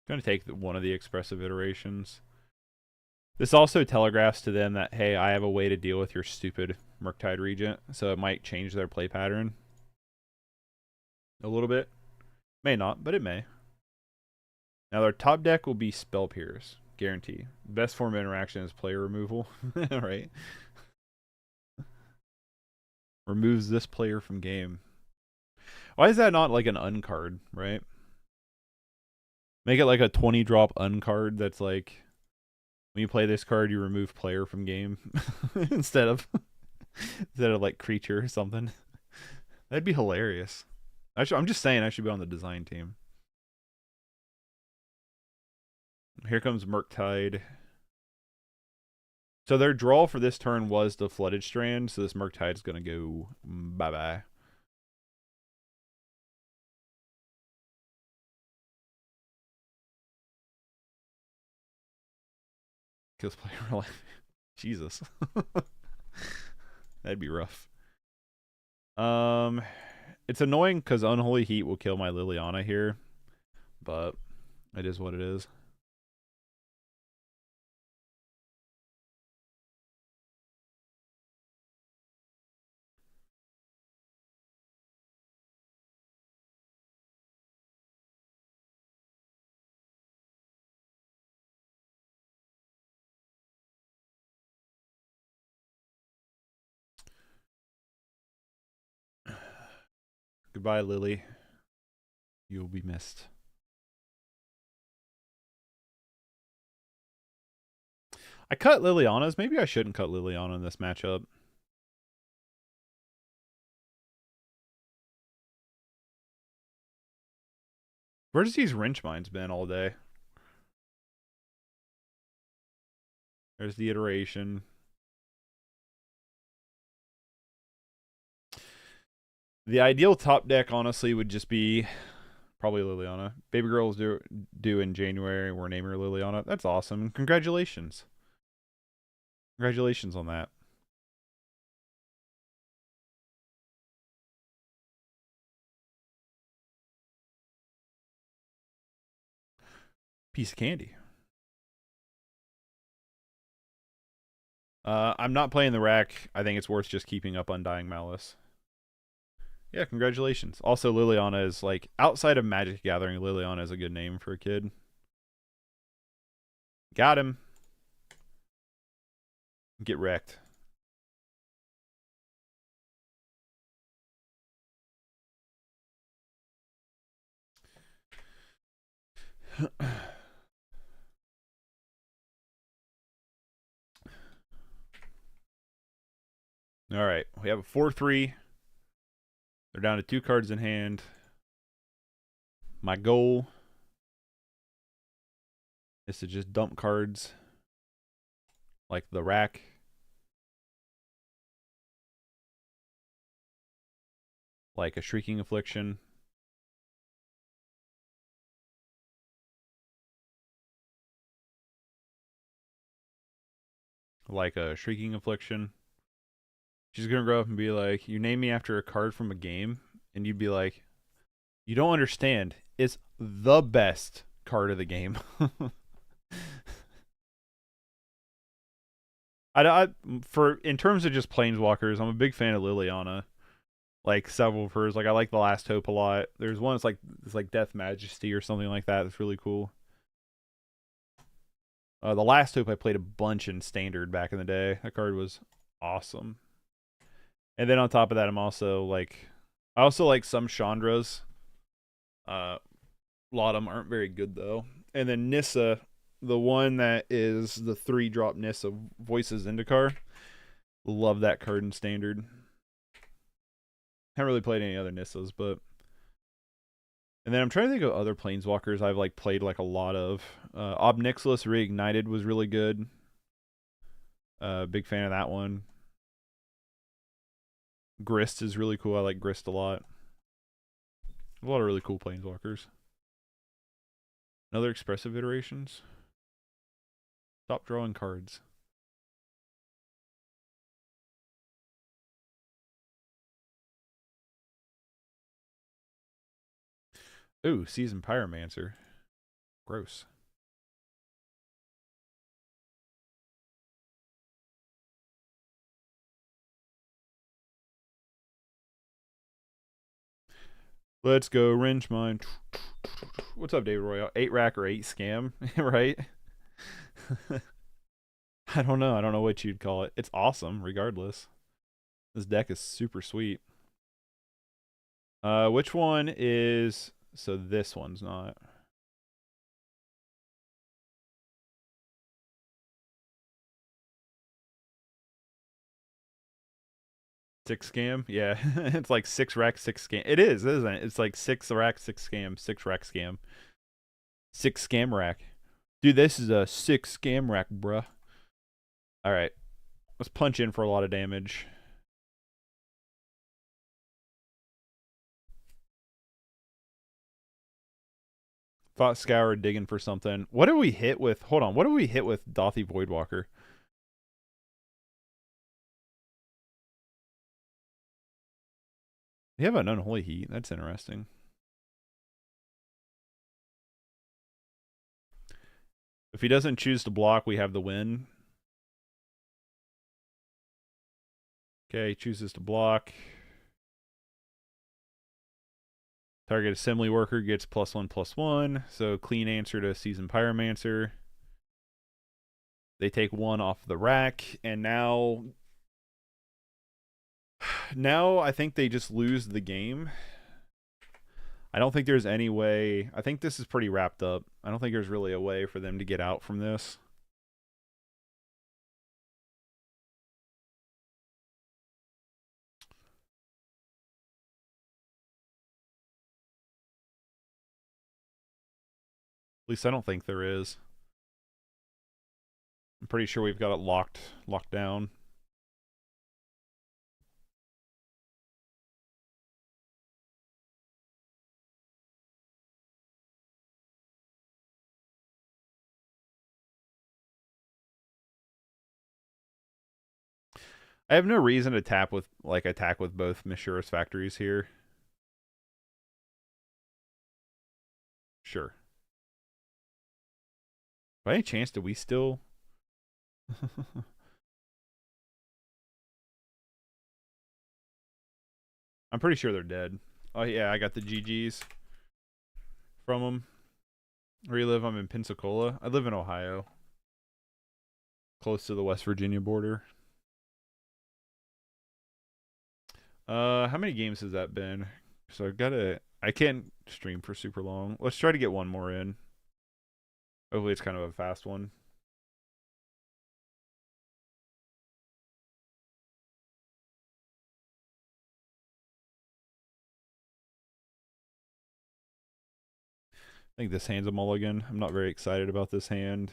I'm going to take one of the Expressive Iterations. This also telegraphs to them that, hey, I have a way to deal with your stupid Murktide Regent, so it might change their play pattern a little bit. May not, but it may. Now their top deck will be Spell Pierce, guarantee. Best form of interaction is player removal, right? Removes this player from game. Why is that not like an uncard, right? Make it like a 20 drop uncard that's like, when you play this card, you remove player from game instead of like creature or something. That'd be hilarious. I'm just saying I should be on the design team. Here comes Murktide. So their draw for this turn was the Flooded Strand, so this Murktide's gonna go bye-bye. Kills player life. Jesus. That'd be rough. It's annoying because Unholy Heat will kill my Liliana here, but it is what it is. Goodbye, Lily. You will be missed. I cut Liliana's. Maybe I shouldn't cut Liliana in this matchup. Where's these wrench mines been all day? There's the iteration. The ideal top deck, honestly, would just be probably Liliana. Baby girl's due in January. We're naming her Liliana. That's awesome. Congratulations. Congratulations on that. Piece of candy. I'm not playing the rack. I think it's worth just keeping up Undying Malice. Yeah, congratulations. Also, Liliana is like, outside of Magic Gathering, Liliana is a good name for a kid. Got him. Get wrecked. All right, we have a 4-3. They're down to 2 cards in hand. My goal is to just dump cards like the rack. Like a Shrieking Affliction. Like a Shrieking Affliction. She's going to grow up and be like, you name me after a card from a game, and you'd be like, you don't understand. It's the best card of the game. In terms of just Planeswalkers, I'm a big fan of Liliana. Like several of hers. Like I like the Last Hope a lot. There's one that's like Death Majesty or something like that. That's really cool. The Last Hope I played a bunch in Standard back in the day. That card was awesome. And then on top of that, I also like some Chandras. A lot of them aren't very good though. And then Nissa, the one that is the 3-drop Nissa Voices Zendikar. Love that card in Standard. Haven't really played any other Nissas, but... And then I'm trying to think of other Planeswalkers I've like played like a lot of. Ob Nixilis Reignited was really good. Big fan of that one. Grist is really cool. I like Grist a lot. A lot of really cool Planeswalkers. Another expressive iterations. Stop drawing cards. Ooh, Seasoned Pyromancer. Gross. Let's go, wrench mine. What's up, David Royale? 8 rack or 8 scam, right? I don't know. I don't know what you'd call it. It's awesome, regardless. This deck is super sweet. Which one is... So this one's not. Six scam? Yeah. It's like 6 rack, 6 scam. It is, isn't it? It's like 6 rack, 6 scam, 6 rack scam. 6 scam rack. Dude, this is a 6 scam rack, bruh. Alright. Let's punch in for a lot of damage. Thought Scour digging for something. What did we hit with? Hold on. What did we hit with Dothy Voidwalker? They have an Unholy Heat. That's interesting. If he doesn't choose to block, we have the win. Okay, he chooses to block. Target assembly worker gets +1/+1. So clean answer to Seasoned Pyromancer. They take 1 off the rack, and now I think they just lose the game I don't think there's any way. I think this is pretty wrapped up. I don't think there's really a way for them to get out from this. At least I don't think there is. I'm pretty sure we've got it locked down. I have no reason to attack with both Mishura's factories here. Sure. By any chance, do we still? I'm pretty sure they're dead. Oh yeah, I got the GGs from them. Where you live? I'm in Pensacola. I live in Ohio, close to the West Virginia border. How many games has that been? So I can't stream for super long. Let's try to get one more in. Hopefully it's kind of a fast one. I think this hand's a mulligan. I'm not very excited about this hand.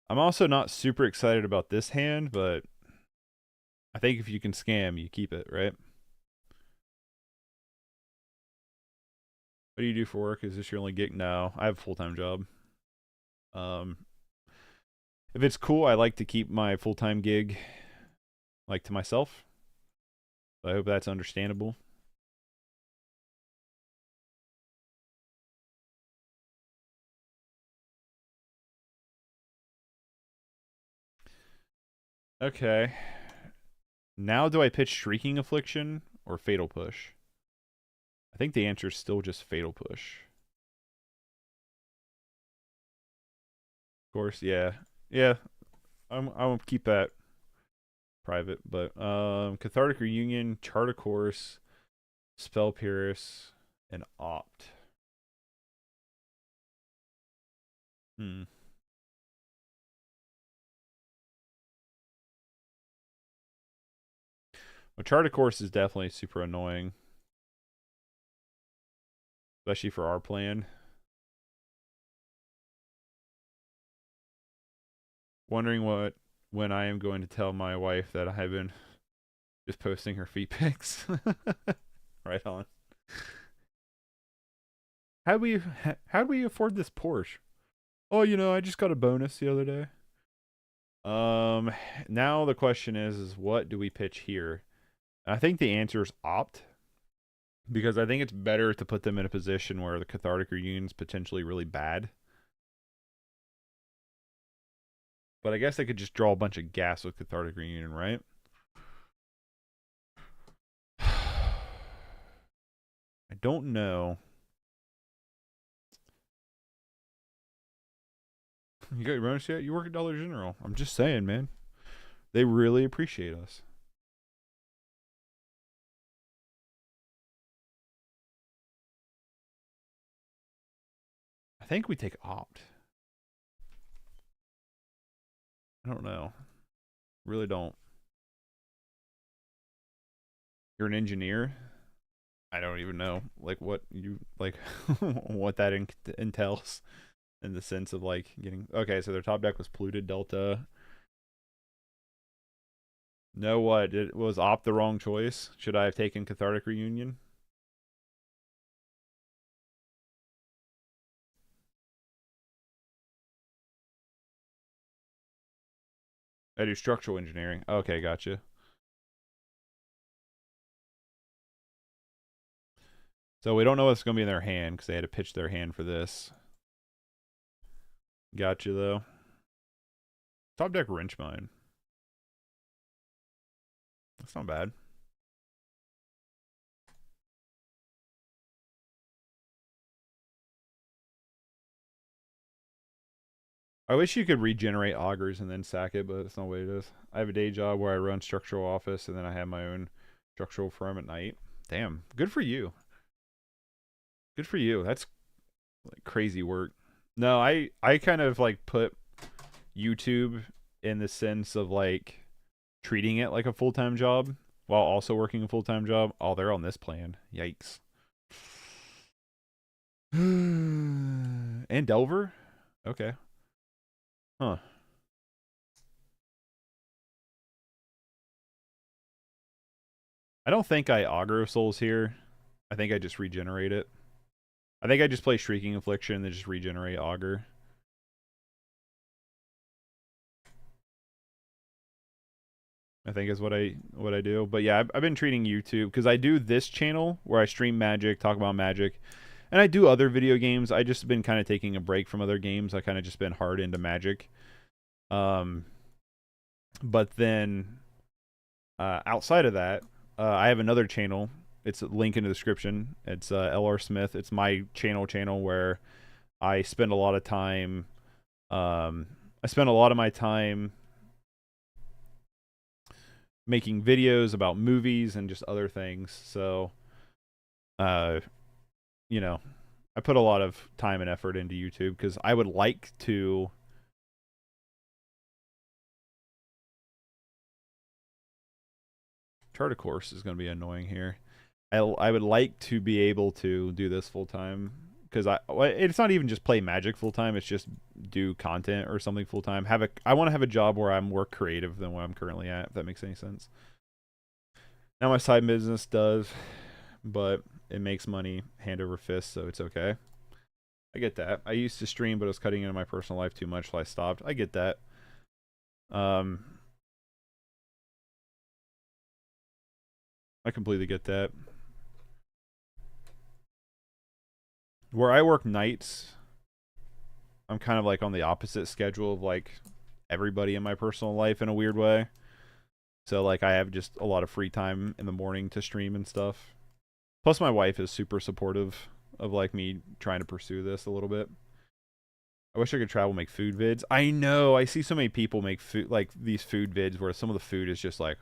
I'm also not super excited about this hand, but I think if you can scam, you keep it, right? What do you do for work? Is this your only gig? No, I have a full-time job. If it's cool, I like to keep my full-time gig like to myself. I hope that's understandable. Okay. Now do I pitch Shrieking Affliction or Fatal Push? I think the answer is still just Fatal Push. Of course, yeah. Yeah. I won't keep that private, but Cathartic Reunion, Chart a Course, Spell Pierce, and Opt. Well, Chart a Course is definitely super annoying. Especially for our plan. Wondering when I am going to tell my wife that I have been just posting her feet pics. Right on. How do we afford this Porsche? Oh, I just got a bonus the other day. Now the question is what do we pitch here? I think the answer is Opt, because I think it's better to put them in a position where the Cathartic Reunion is potentially really bad. But I guess I could just draw a bunch of gas with Cathartic Reunion, right? I don't know. You got your bonus yet? You work at Dollar General. I'm just saying, man. They really appreciate us. I think we take Opt. I don't know. Really don't. You're an engineer? I don't even know what what that entails in the sense of getting. Okay, so their top deck was Polluted Delta. No, what? It was Opt the wrong choice? Should I have taken Cathartic Reunion? I do structural engineering. Okay, gotcha. So we don't know what's going to be in their hand because they had to pitch their hand for this. Gotcha, though. Top deck Wrench Mine. That's not bad. I wish you could regenerate augurs and then sack it, but that's not what it is. I have a day job where I run structural office and then I have my own structural firm at night. Damn, good for you. Good for you. That's like crazy work. No, I kind of like put YouTube in the sense of like treating it like a full-time job while also working a full-time job. Oh, they're on this plan. Yikes. And Delver? Okay. Huh. I don't think I aggro souls here. I think I just regenerate it. I think I just play Shrieking Affliction and then just regenerate augur. I think is what I do. But yeah, I've been treating YouTube because I do this channel where I stream Magic, talk about Magic, and I do other video games. I just been kind of taking a break from other games. I kind of just been hard into Magic. But then outside of that, I have another channel. It's a link in the description. It's LR Smith. It's my channel where I spend a lot of time. I spend a lot of my time making videos about movies and just other things. So, you know, I put a lot of time and effort into YouTube because I would like to. Chart of course is going to be annoying here. I would like to be able to do this full time because it's not even just play Magic full time. It's just do content or something full time. I want to have a job where I'm more creative than what I'm currently at. If that makes any sense. Now my side business does, but it makes money hand over fist, so it's okay. I get that. I used to stream, but I was cutting into my personal life too much, so I stopped. I get that. I completely get that. Where I work nights, I'm kind of like on the opposite schedule of like everybody in my personal life in a weird way. So like I have just a lot of free time in the morning to stream and stuff. Plus my wife is super supportive of like me trying to pursue this a little bit. I wish I could travel, make food vids. I know, I see so many people make food, like these food vids where some of the food is just like,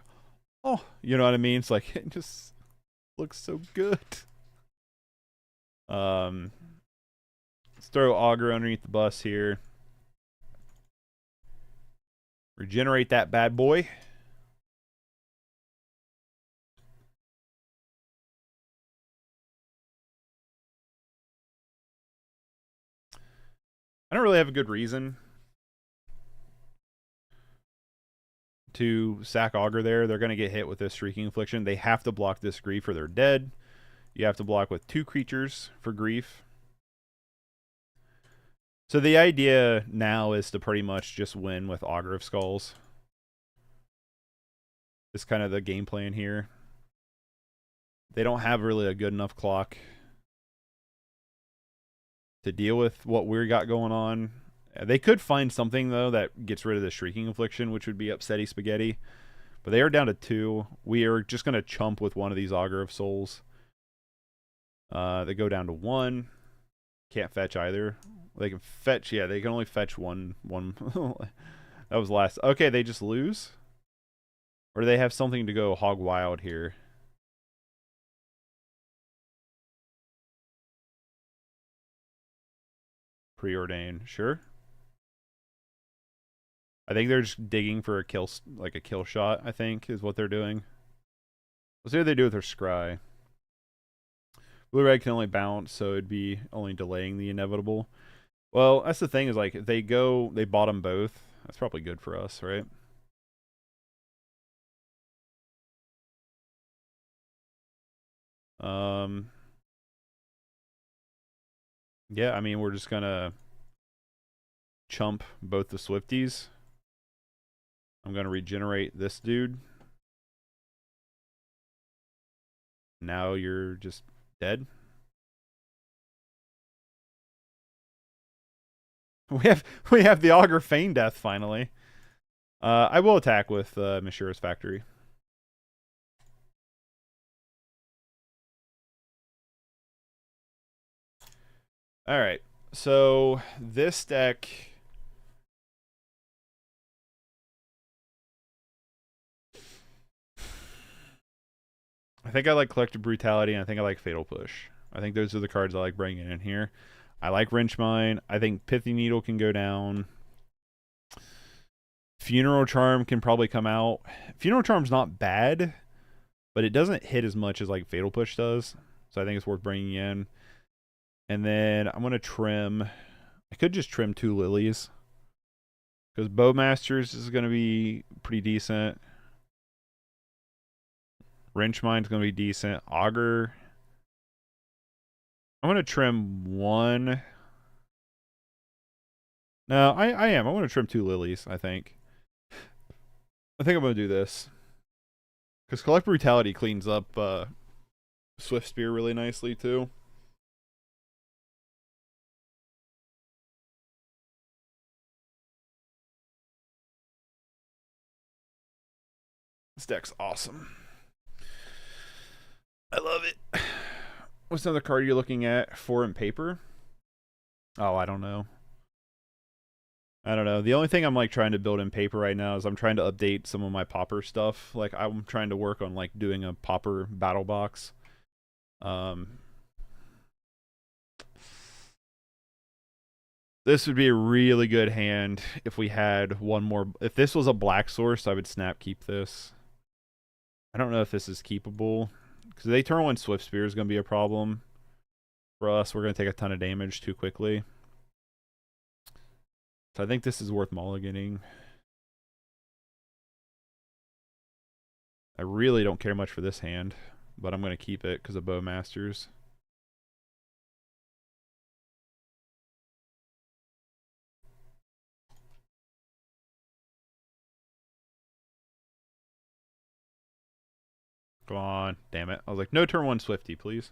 oh, you know what I mean? It's like, it just looks so good. Let's throw augur underneath the bus here. Regenerate that bad boy. I don't really have a good reason to sack augur there. They're going to get hit with this Shrieking Affliction. They have to block this grief or they're dead. You have to block with 2 creatures for grief. So the idea now is to pretty much just win with Augur of Skulls. It's kind of the game plan here. They don't have really a good enough clock to deal with what we got going on. They could find something, though, that gets rid of the Shrieking Affliction, which would be Upsetty Spaghetti. But they are down to 2. We are just going to chump with one of these Augur of Souls. They go down to 1. Can't fetch either. They can fetch, yeah, they can only fetch one. That was last. Okay, they just lose? Or do they have something to go hog wild here? Preordain, sure. I think they're just digging for a kill, like a kill shot, I think, is what they're doing. Let's see what they do with their scry. Blue-red can only bounce, so it'd be only delaying the inevitable. Well, that's the thing, is like, they bottom both. That's probably good for us, right? Yeah, I mean, we're just gonna chump both the Swifties. I'm gonna regenerate this dude. Now you're just dead. We have the Augur Feign Death finally. I will attack with Mishira's Factory. All right, so this deck. I think I like Collective Brutality, and I think I like Fatal Push. I think those are the cards I like bringing in here. I like Wrench Mine. I think Pithy Needle can go down. Funeral Charm can probably come out. Funeral Charm's not bad, but it doesn't hit as much as like Fatal Push does. So I think it's worth bringing in. And then I'm going to trim. I could just trim 2 Lilies. Because Bowmasters is going to be pretty decent. Wrench Mine's going to be decent. Augur. I'm going to trim 1. No, I am. I want to trim 2 Lilies, I think. I think I'm going to do this. Because Collect Brutality cleans up Swift Spear really nicely, too. This deck's awesome. I love it. What's another card you're looking at for in paper? Oh, I don't know. I don't know. The only thing I'm like trying to build in paper right now is I'm trying to update some of my Pauper stuff. Like I'm trying to work on like doing a Pauper battle box. This would be a really good hand if we had one more. If this was a black source, I would snap keep this. I don't know if this is keepable. Because they turn 1 Swift Spear is going to be a problem for us. We're going to take a ton of damage too quickly. So I think this is worth mulliganing. I really don't care much for this hand, but I'm going to keep it because of Bowmasters. Come on. Damn it. I was like, no turn 1 Swifty, please.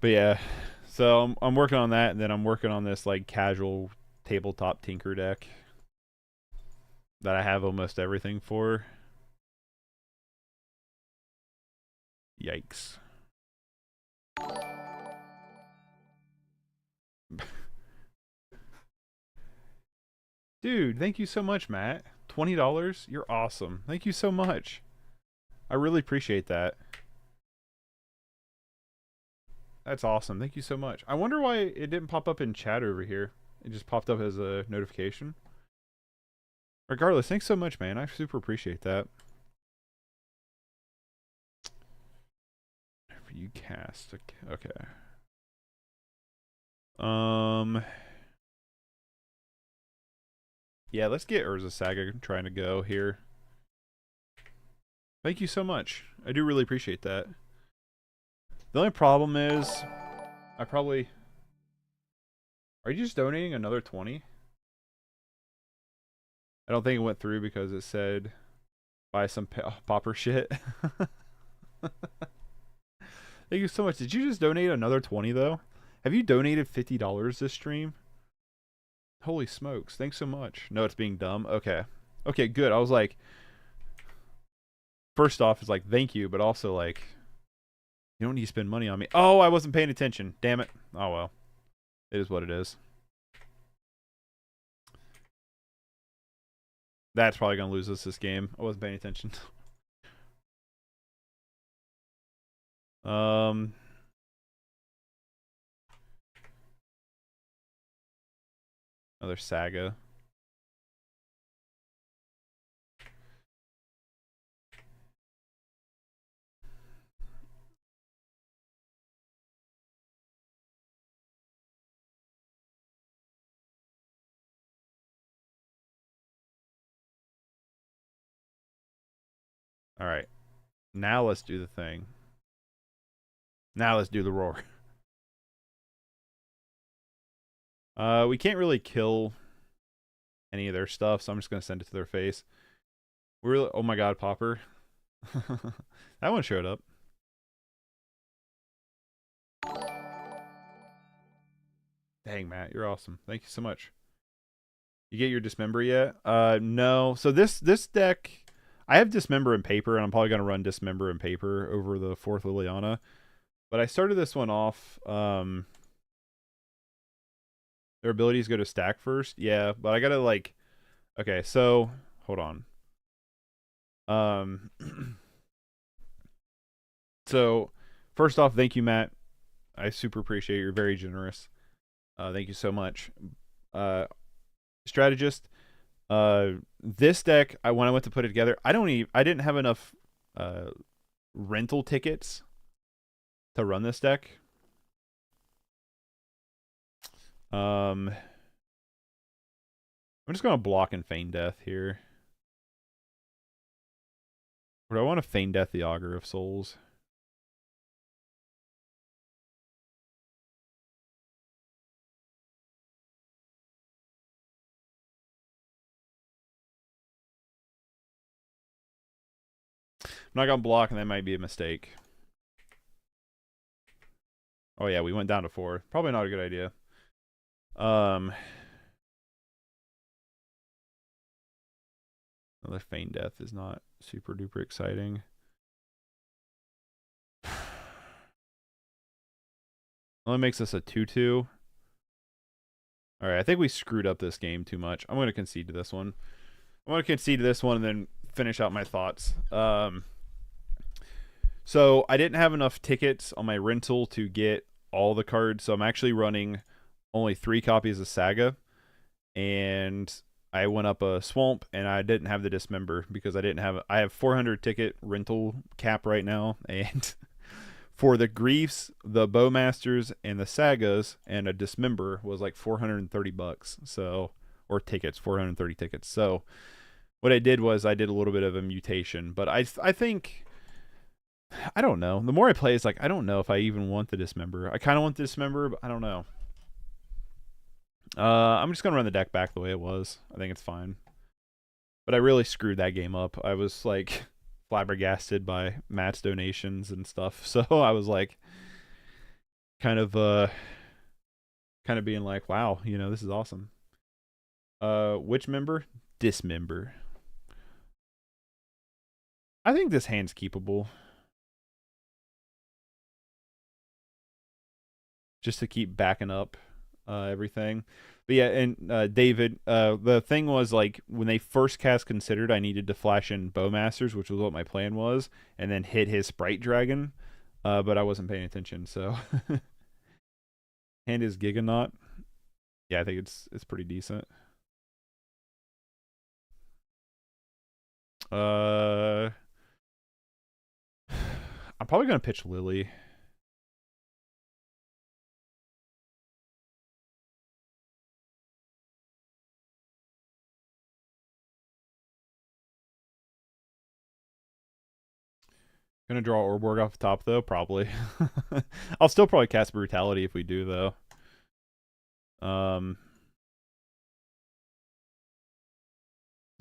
But yeah, so I'm working on that, and then I'm working on this like casual tabletop Tinker deck that I have almost everything for. Yikes. Dude, thank you so much, Matt. $20? You're awesome. Thank you so much. I really appreciate that. That's awesome. Thank you so much. I wonder why it didn't pop up in chat over here. It just popped up as a notification. Regardless, thanks so much, man. I super appreciate that. You cast. Okay. Yeah, let's get Urza Saga trying to go here. Thank you so much. I do really appreciate that. The only problem is, I probably... Are you just donating another 20? I don't think it went through because it said buy some Pauper shit. Thank you so much. Did you just donate another 20 though? Have you donated $50 this stream? Holy smokes. Thanks so much. No, it's being dumb. Okay. Okay, good. I was like, first off, it's like, thank you, but also like, you don't need to spend money on me. Oh, I wasn't paying attention. Damn it. Oh, well. It is what it is. That's probably going to lose us this game. I wasn't paying attention. Another Saga. All right. Now let's do the thing. Now let's do the roar. We can't really kill any of their stuff, so I'm just going to send it to their face. We're oh my god, Pauper. That one showed up. Dang, Matt, you're awesome. Thank you so much. You get your Dismember yet? No. So this deck, I have Dismember in paper, and I'm probably going to run Dismember in paper over the 4th Liliana. But I started this one off. There's their abilities go to stack first. Yeah, but I gotta like. Okay, so hold on. So first off, thank you, Matt. I super appreciate it. You're very generous. Thank you so much. Strategist. This deck, when I went to put it together, I didn't have enough rental tickets to run this deck. I'm just gonna block and feign death here. Or do I want to feign death the Augur of Souls? I'm not gonna block, and that might be a mistake. Oh yeah, we went down to 4. Probably not a good idea. Another feign death is not super duper exciting. Only makes us a 2/2. All right, I think we screwed up this game too much. I'm going to concede to this one. I'm going to concede to this one and then finish out my thoughts. So I didn't have enough tickets on my rental to get all the cards, so I'm actually running only 3 copies of Saga, and I went up a Swamp, and I didn't have the Dismember because I have 400 ticket rental cap right now, and for the Griefs, the Bowmasters, and the Sagas, and a Dismember was like $430. So, or tickets, 430 tickets. So, what I did was I did a little bit of a mutation, but I think, I don't know. The more I play, it's like I don't know if I even want the Dismember. I kind of want the Dismember, but I don't know. I'm just gonna run the deck back the way it was. I think it's fine. But I really screwed that game up. I was like flabbergasted by Matt's donations and stuff. So I was like kind of being like, wow, you know, this is awesome. Which member? Dismember. I think this hand's keepable. Just to keep backing up everything. But yeah, and David, the thing was, like, when they first cast Considered, I needed to flash in Bowmasters, which was what my plan was, and then hit his Sprite Dragon, but I wasn't paying attention, so. Hand is Giganaut. Yeah, I think it's pretty decent. I'm probably going to pitch Lily. Gonna draw Orborg off the top, though? Probably. I'll still probably cast Brutality if we do, though.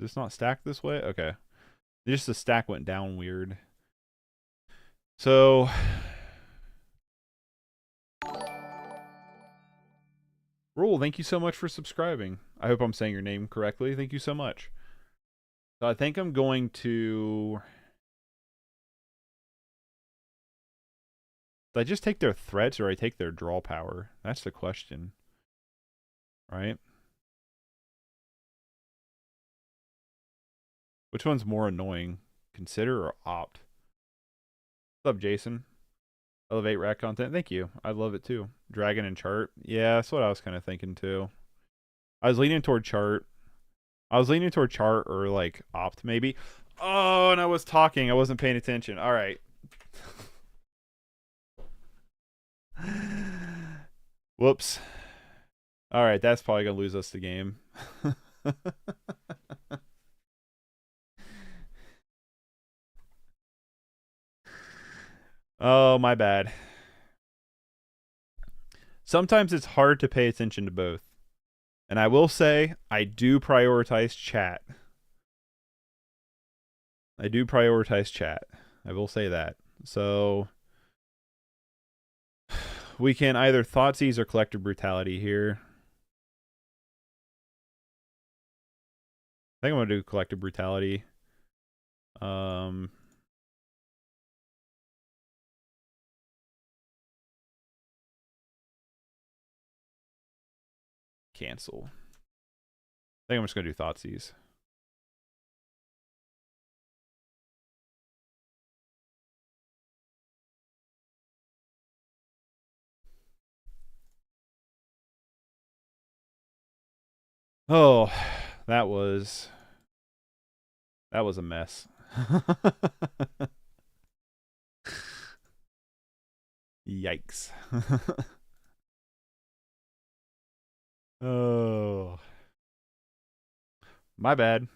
Is this not stacked this way? Okay. Just the stack went down weird. So... Rule, thank you so much for subscribing. I hope I'm saying your name correctly. Thank you so much. So I think I'm going to... Did I just take their threats or I take their draw power? That's the question. Right? Which one's more annoying? Consider or opt? What's up, Jason? Elevate rack content. Thank you. I love it too. Dragon and chart. Yeah, that's what I was kind of thinking too. I was leaning toward chart. I was leaning toward chart or like opt maybe. Oh, and I was talking. I wasn't paying attention. All right. Whoops. All right, that's probably going to lose us the game. Oh, my bad. Sometimes it's hard to pay attention to both. And I will say, I do prioritize chat. I do prioritize chat. I will say that. So we can either Thoughtseize or Collective Brutality here. I think I'm going to do Collective Brutality. Cancel. I think I'm just going to do Thoughtseize. Oh, that was a mess. Yikes. Oh. My bad.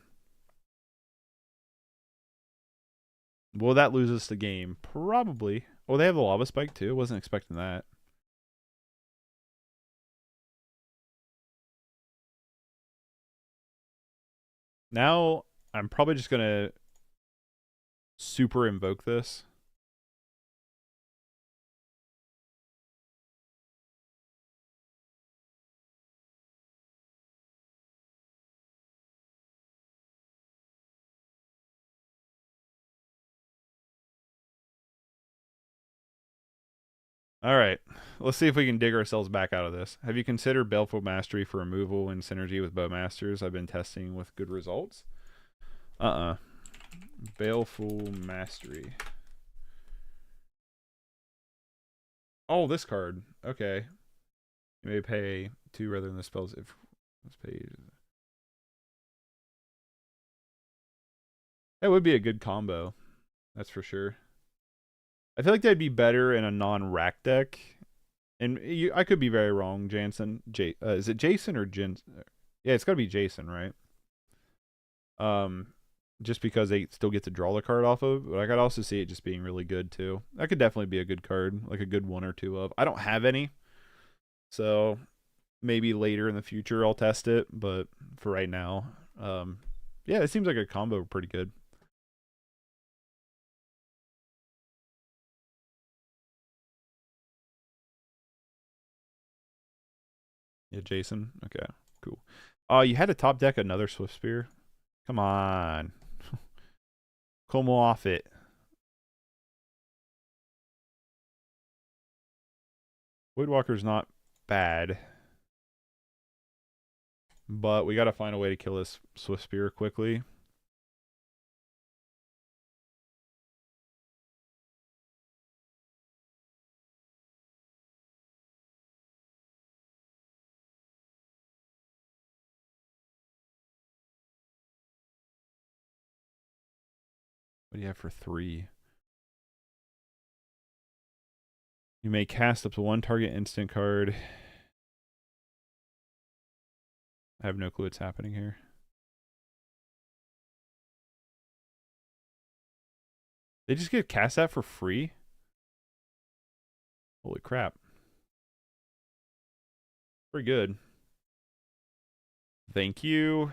Will that lose us the game? Probably. Oh, they have the lava spike too. Wasn't expecting that. Now, I'm probably just going to super invoke this. Alright, let's see if we can dig ourselves back out of this. Have you considered Baleful Mastery for removal and synergy with Bowmasters? I've been testing with good results. Baleful Mastery. Oh, this card. Okay. You may pay 2 rather than the spells if it's paid. That would be a good combo. That's for sure. I feel like that'd be better in a non-rack deck. And I could be very wrong, Jansen. Is it Jason or Jensen? Yeah, it's got to be Jason, right? Just because they still get to draw the card off of. But I could also see it just being really good, too. That could definitely be a good card. Like a good 1 or 2 of. I don't have any. So maybe later in the future I'll test it. But for right now, yeah, it seems like a combo pretty good. Yeah, Jason. Okay, cool. Oh, you had to top deck another Swift Spear? Come on. Come off it. Woodwalker's not bad. But we got to find a way to kill this Swift Spear quickly. What do you have for 3? You may cast up to 1 target instant card. I have no clue what's happening here. They just get cast that for free? Holy crap. Pretty good. Thank you.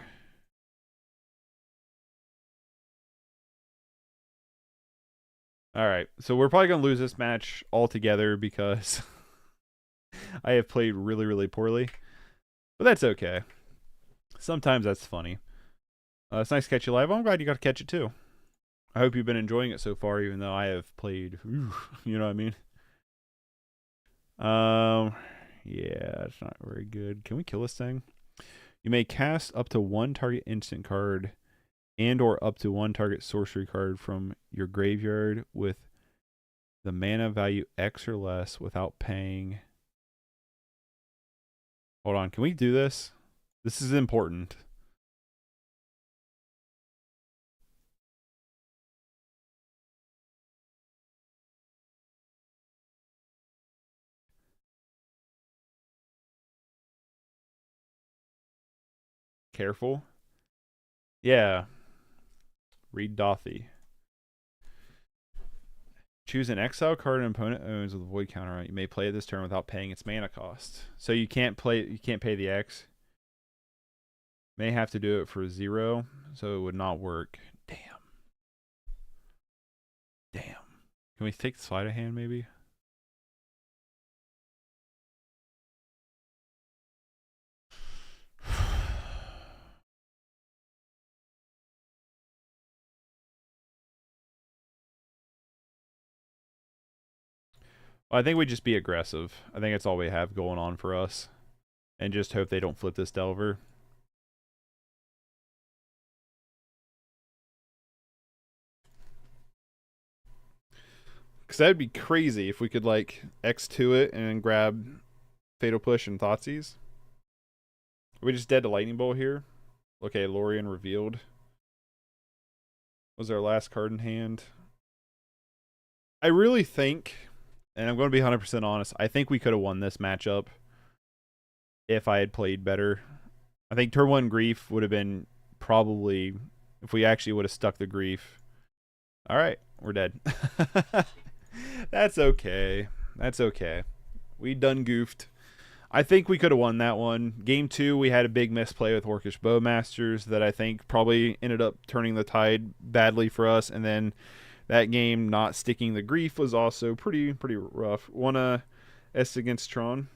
Alright, so we're probably going to lose this match altogether because I have played really, really poorly. But that's okay. Sometimes that's funny. It's nice to catch you live. I'm glad you got to catch it too. I hope you've been enjoying it so far, even though I have played, you know what I mean? Yeah, it's not very good. Can we kill this thing? You may cast up to 1 target instant card and or up to 1 target sorcery card from your graveyard with the mana value X or less without paying. Hold on, can we do this? This is important. Careful. Yeah. Read Dothy. Choose an exile card an opponent owns with a void counter on it. You may play it this turn without paying its mana cost. So you can't pay the X. May have to do it for 0, so it would not work. Damn. Damn. Can we take the sleight of hand maybe? Well, I think we just be aggressive. I think that's all we have going on for us. and just hope they don't flip this Delver. Because that'd be crazy if we could, like, X2 it and then grab Fatal Push and Thoughtseize. Are we just dead to Lightning Bolt here? Okay, Lorien revealed. Was our last card in hand. I really think, and I'm going to be 100% honest, I think we could have won this matchup if I had played better. I think turn 1 Grief would have been probably, if we actually would have stuck the Grief. Alright, we're dead. That's okay. That's okay. We done goofed. I think we could have won that one. Game 2, we had a big misplay with Orcish Bowmasters that I think probably ended up turning the tide badly for us. And then that game not sticking the Grief was also pretty rough. Wanna S against Tron?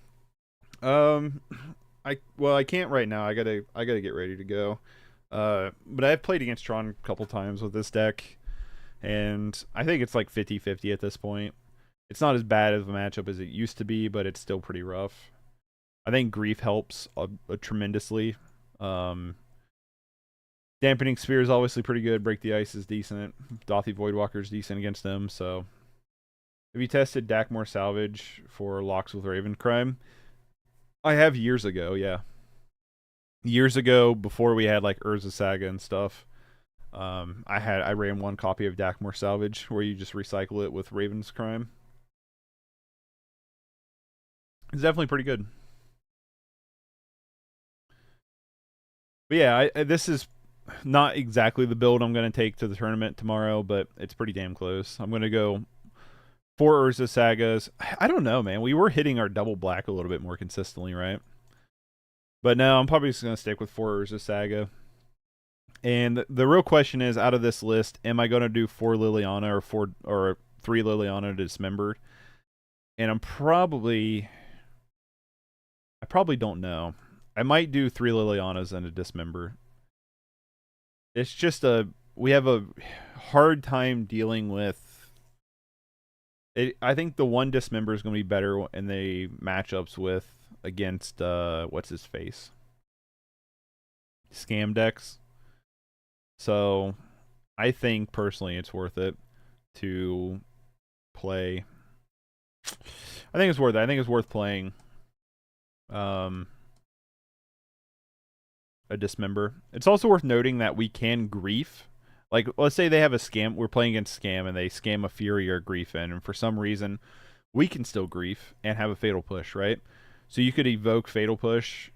I can't right now. I gotta get ready to go. But I've played against Tron a couple times with this deck, and I think it's like 50-50 at this point. It's not as bad of a matchup as it used to be, but it's still pretty rough. I think Grief helps tremendously. Dampening Sphere is obviously pretty good. Break the Ice is decent. Dothy Voidwalker is decent against them. So, have you tested Dackmore Salvage for locks with Ravencrime? I have years ago, yeah. Years ago, before we had like Urza Saga and stuff, I ran one copy of Dackmore Salvage where you just recycle it with Raven's Crime. It's definitely pretty good. But yeah, this is not exactly the build I'm going to take to the tournament tomorrow, but it's pretty damn close. I'm going to go 4 Urza Sagas. I don't know, man. We were hitting our double black a little bit more consistently, right? But no, I'm probably just going to stick with 4 Urza Saga. And the real question is, out of this list, am I going to do 4 Liliana or 3 Liliana Dismembered? And I probably don't know. I might do 3 Lilianas and a Dismember. It's just we have a hard time dealing with it. I think the one Dismember is going to be better in the matchups against what's his face? Scam decks. So I think personally it's worth it to play. I think it's worth it. I think it's worth playing a Dismember. It's also worth noting that we can Grief. Like, let's say they have a Scam. We're playing against Scam, and they scam a Fury or a Grief in, and for some reason, we can still Grief and have a Fatal Push, right? So you could evoke Fatal Push.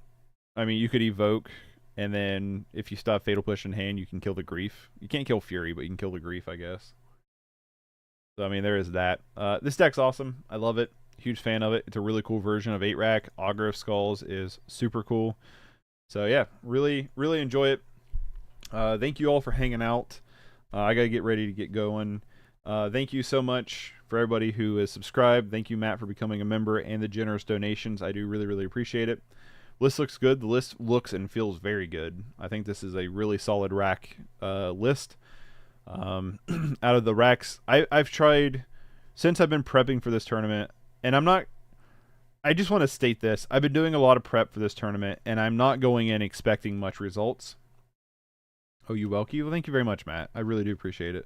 I mean, you could evoke, and then if you stop Fatal Push in hand, you can kill the Grief. You can't kill Fury, but you can kill the Grief, I guess. So, I mean, there is that. This deck's awesome. I love it. Huge fan of it. It's a really cool version of 8-Rack. Augur of Skulls is super cool. So yeah, really enjoy it. Thank you all for hanging out. I gotta get ready to get going. Thank you so much for everybody who is subscribed. Thank you, Matt, for becoming a member and the generous donations. I do really appreciate it. List looks good. The list looks and feels very good. I think this is a really solid rack list. Out of the racks I've tried since I've been prepping for this tournament, and I just want to state this. I've been doing a lot of prep for this tournament, and I'm not going in expecting much results. Oh, you welcome? Well, thank you very much, Matt. I really do appreciate it.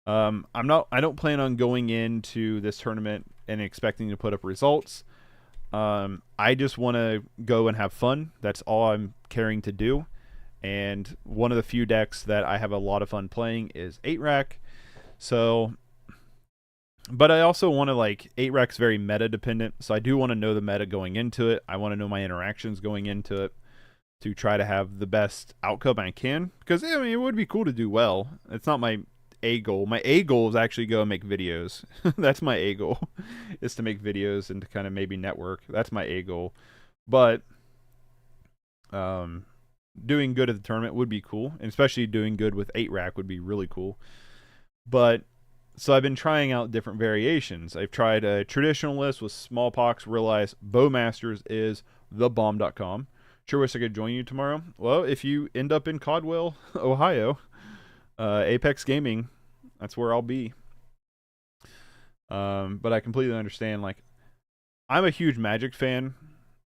I don't plan on going into this tournament and expecting to put up results. I just want to go and have fun. That's all I'm caring to do. And one of the few decks that I have a lot of fun playing is 8-Rack. So, but I also want to, like, 8-Rack's very meta dependent, so I do want to know the meta going into it. I want to know my interactions going into it to try to have the best outcome I can. Because, I mean, it would be cool to do well. It's not my A goal. My A goal is actually go and make videos. That's my A goal, is to make videos and to kind of maybe network. That's my A goal. But doing good at the tournament would be cool, and especially doing good with 8-Rack would be really cool. But so I've been trying out different variations. I've tried a traditional list with Smallpox, realized Bowmasters is thebomb.com. Sure wish I could join you tomorrow. Well, if you end up in Caldwell, Ohio, Apex Gaming, that's where I'll be. But I completely understand, like, I'm a huge Magic fan,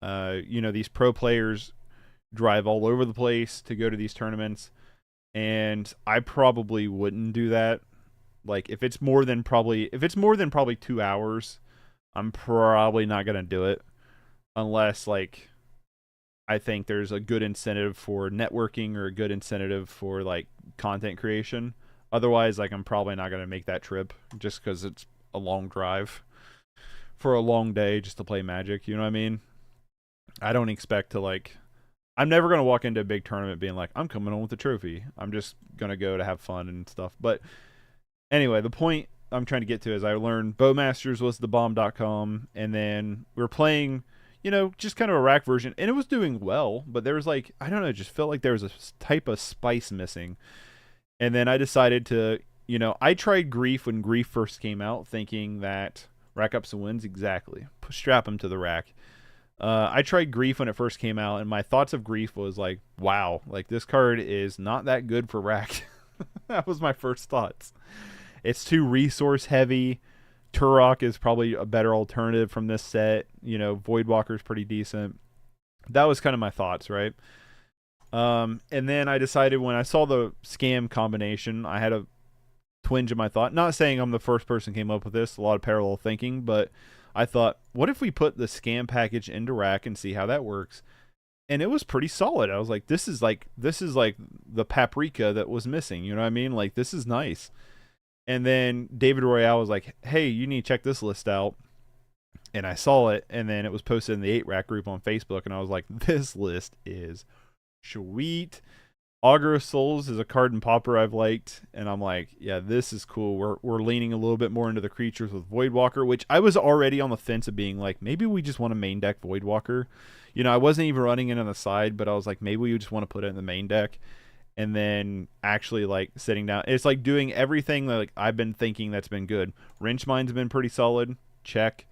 You know, these pro players drive all over the place to go to these tournaments, and I probably wouldn't do that. Like, if it's more than probably 2 hours, I'm probably not gonna do it unless, like, I think there's a good incentive for networking or a good incentive for, like, content creation. Otherwise, like, I'm probably not gonna make that trip just because it's a long drive for a long day just to play Magic. You know what I mean? I don't expect to, like, I'm never gonna walk into a big tournament being like, I'm coming on with a trophy. I'm just gonna go to have fun and stuff. But anyway, the point I'm trying to get to is I learned Bowmasters was the bomb.com, and then we were playing, you know, just kind of a rack version, and it was doing well, but there was, like, I don't know, it just felt like there was a type of spice missing. And then I decided to, you know, I tried Grief when Grief first came out, thinking that rack up some wins, exactly. Strap him to the rack. I tried Grief when it first came out, and my thoughts of Grief was like, wow, like, this card is not that good for rack. That was my first thoughts. It's too resource heavy. Turok is probably a better alternative from this set. You know, Voidwalker's pretty decent. That was kind of my thoughts, right? And then I decided when I saw the scam combination, I had a twinge in my thought. Not saying I'm the first person who came up with this, a lot of parallel thinking, but I thought, what if we put the scam package into rack and see how that works? And it was pretty solid. I was like, this is like the paprika that was missing. You know what I mean? Like, this is nice. And then David Royale was like, hey, you need to check this list out. And I saw it, and then it was posted in the 8-Rack group on Facebook, and I was like, this list is sweet. Augur of Souls is a card in Pauper I've liked, and I'm like, yeah, this is cool. We're leaning a little bit more into the creatures with Voidwalker, which I was already on the fence of being like, maybe we just want to main deck Voidwalker. You know, I wasn't even running it on the side, but I was like, maybe we just want to put it in the main deck. And then actually, like, sitting down, it's like doing everything that, like, I've been thinking that's been good. Wrench Mine's been pretty solid. Check.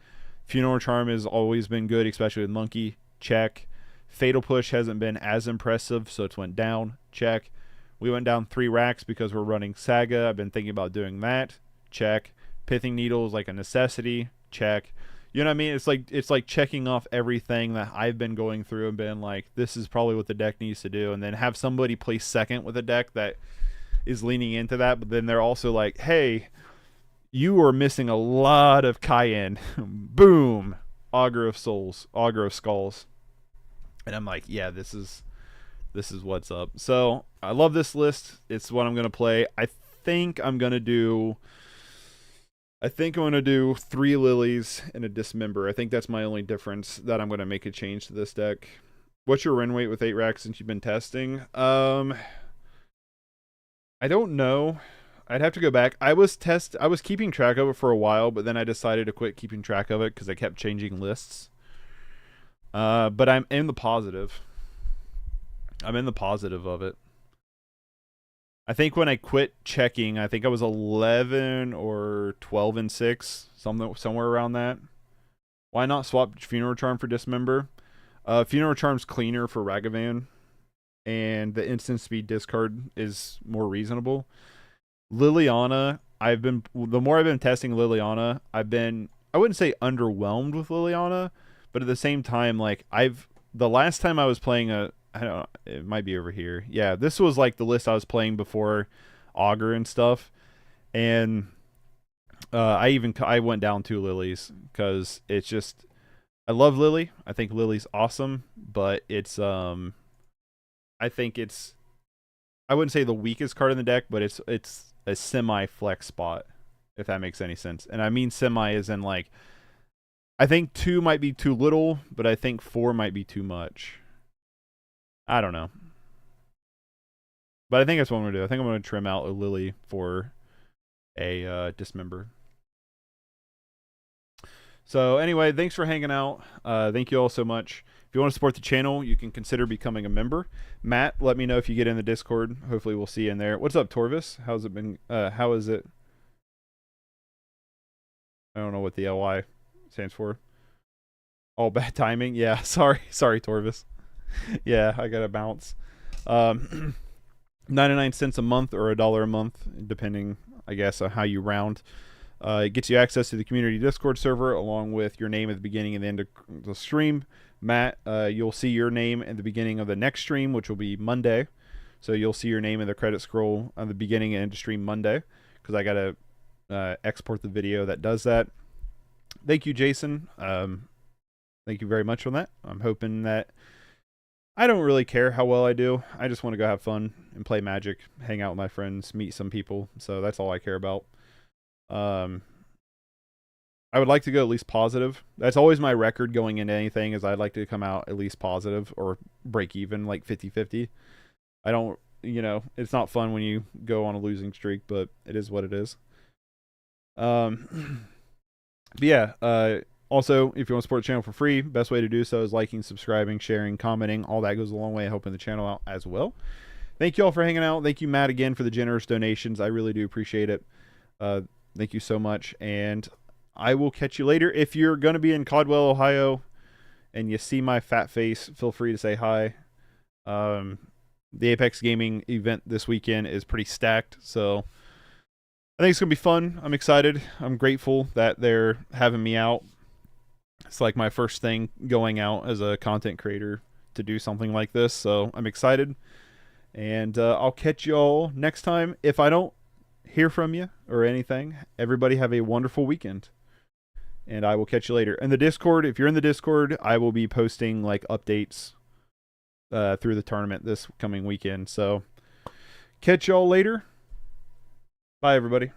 Funeral Charm has always been good, especially with Monkey. Check. Fatal Push hasn't been as impressive, so it's went down. Check. We went down 3 racks because we're running Saga. I've been thinking about doing that. Check. Pithing Needle is like a necessity. Check. You know what I mean? It's like checking off everything that I've been going through and been like, this is probably what the deck needs to do, and then have somebody place second with a deck that is leaning into that, but then they're also like, hey, you are missing a lot of Cayenne. Boom. Augur of Souls. Augur of Skulls. And I'm like, yeah, this is what's up. So I love this list. It's what I'm gonna play. I think I'm gonna do 3 Lilies and a Dismember. I think that's my only difference that I'm gonna make a change to this deck. What's your win rate with 8 racks since you've been testing? I don't know. I'd have to go back. I was keeping track of it for a while, but then I decided to quit keeping track of it because I kept changing lists. But I'm in the positive. I'm in the positive of it. I think when I quit checking, I think I was 11 or 12-6, somewhere around that. Why not swap Funeral Charm for Dismember? Funeral Charm's cleaner for Ragavan, and the instant speed discard is more reasonable. Liliana, the more I've been testing Liliana, I wouldn't say underwhelmed with Liliana, but at the same time, like, the last time I was playing I don't know, it might be over here. Yeah, this was like the list I was playing before Augur and stuff. And I went down 2 Lilies because it's just, I love Lily. I think Lily's awesome, but it's I think it's, I wouldn't say the weakest card in the deck, but it's a semi flex spot, if that makes any sense. And I mean semi as in, like, I think 2 might be too little, but I think 4 might be too much. I don't know. But I think that's what I'm going to do. I think I'm going to trim out a Lily for a Dismember. So anyway, thanks for hanging out. Thank you all so much. If you want to support the channel, you can consider becoming a member. Matt, let me know if you get in the Discord. Hopefully we'll see you in there. What's up, Torvis? How's it been? How is it? I don't know what the LY stands for. Oh, bad timing. Yeah, sorry, Torvis. Yeah, I gotta bounce. 99 cents a month or $1 a month, depending, I guess, on how you round. It gets you access to the community Discord server along with your name at the beginning and the end of the stream. Matt, you'll see your name at the beginning of the next stream, which will be Monday. So you'll see your name in the credit scroll on the beginning and end of stream Monday, because I got to export the video that does that. Thank you, Jason. Thank you very much on that. I'm hoping that... I don't really care how well I do. I just want to go have fun and play Magic, hang out with my friends, meet some people. So that's all I care about. I would like to go at least positive. That's always my record going into anything, is I'd like to come out at least positive or break even, like 50-50. I don't, you know, it's not fun when you go on a losing streak, but it is what it is. But yeah, also, if you want to support the channel for free, best way to do so is liking, subscribing, sharing, commenting. All that goes a long way, helping the channel out as well. Thank you all for hanging out. Thank you, Matt, again, for the generous donations. I really do appreciate it. Thank you so much, and I will catch you later. If you're going to be in Caldwell, Ohio, and you see my fat face, feel free to say hi. The Apex Gaming event this weekend is pretty stacked, so I think it's going to be fun. I'm excited. I'm grateful that they're having me out. It's like my first thing going out as a content creator to do something like this, so I'm excited. And I'll catch y'all next time. If I don't hear from you or anything, everybody have a wonderful weekend. And I will catch you later. In the Discord, if you're in the Discord, I will be posting like updates through the tournament this coming weekend. So catch y'all later. Bye, everybody.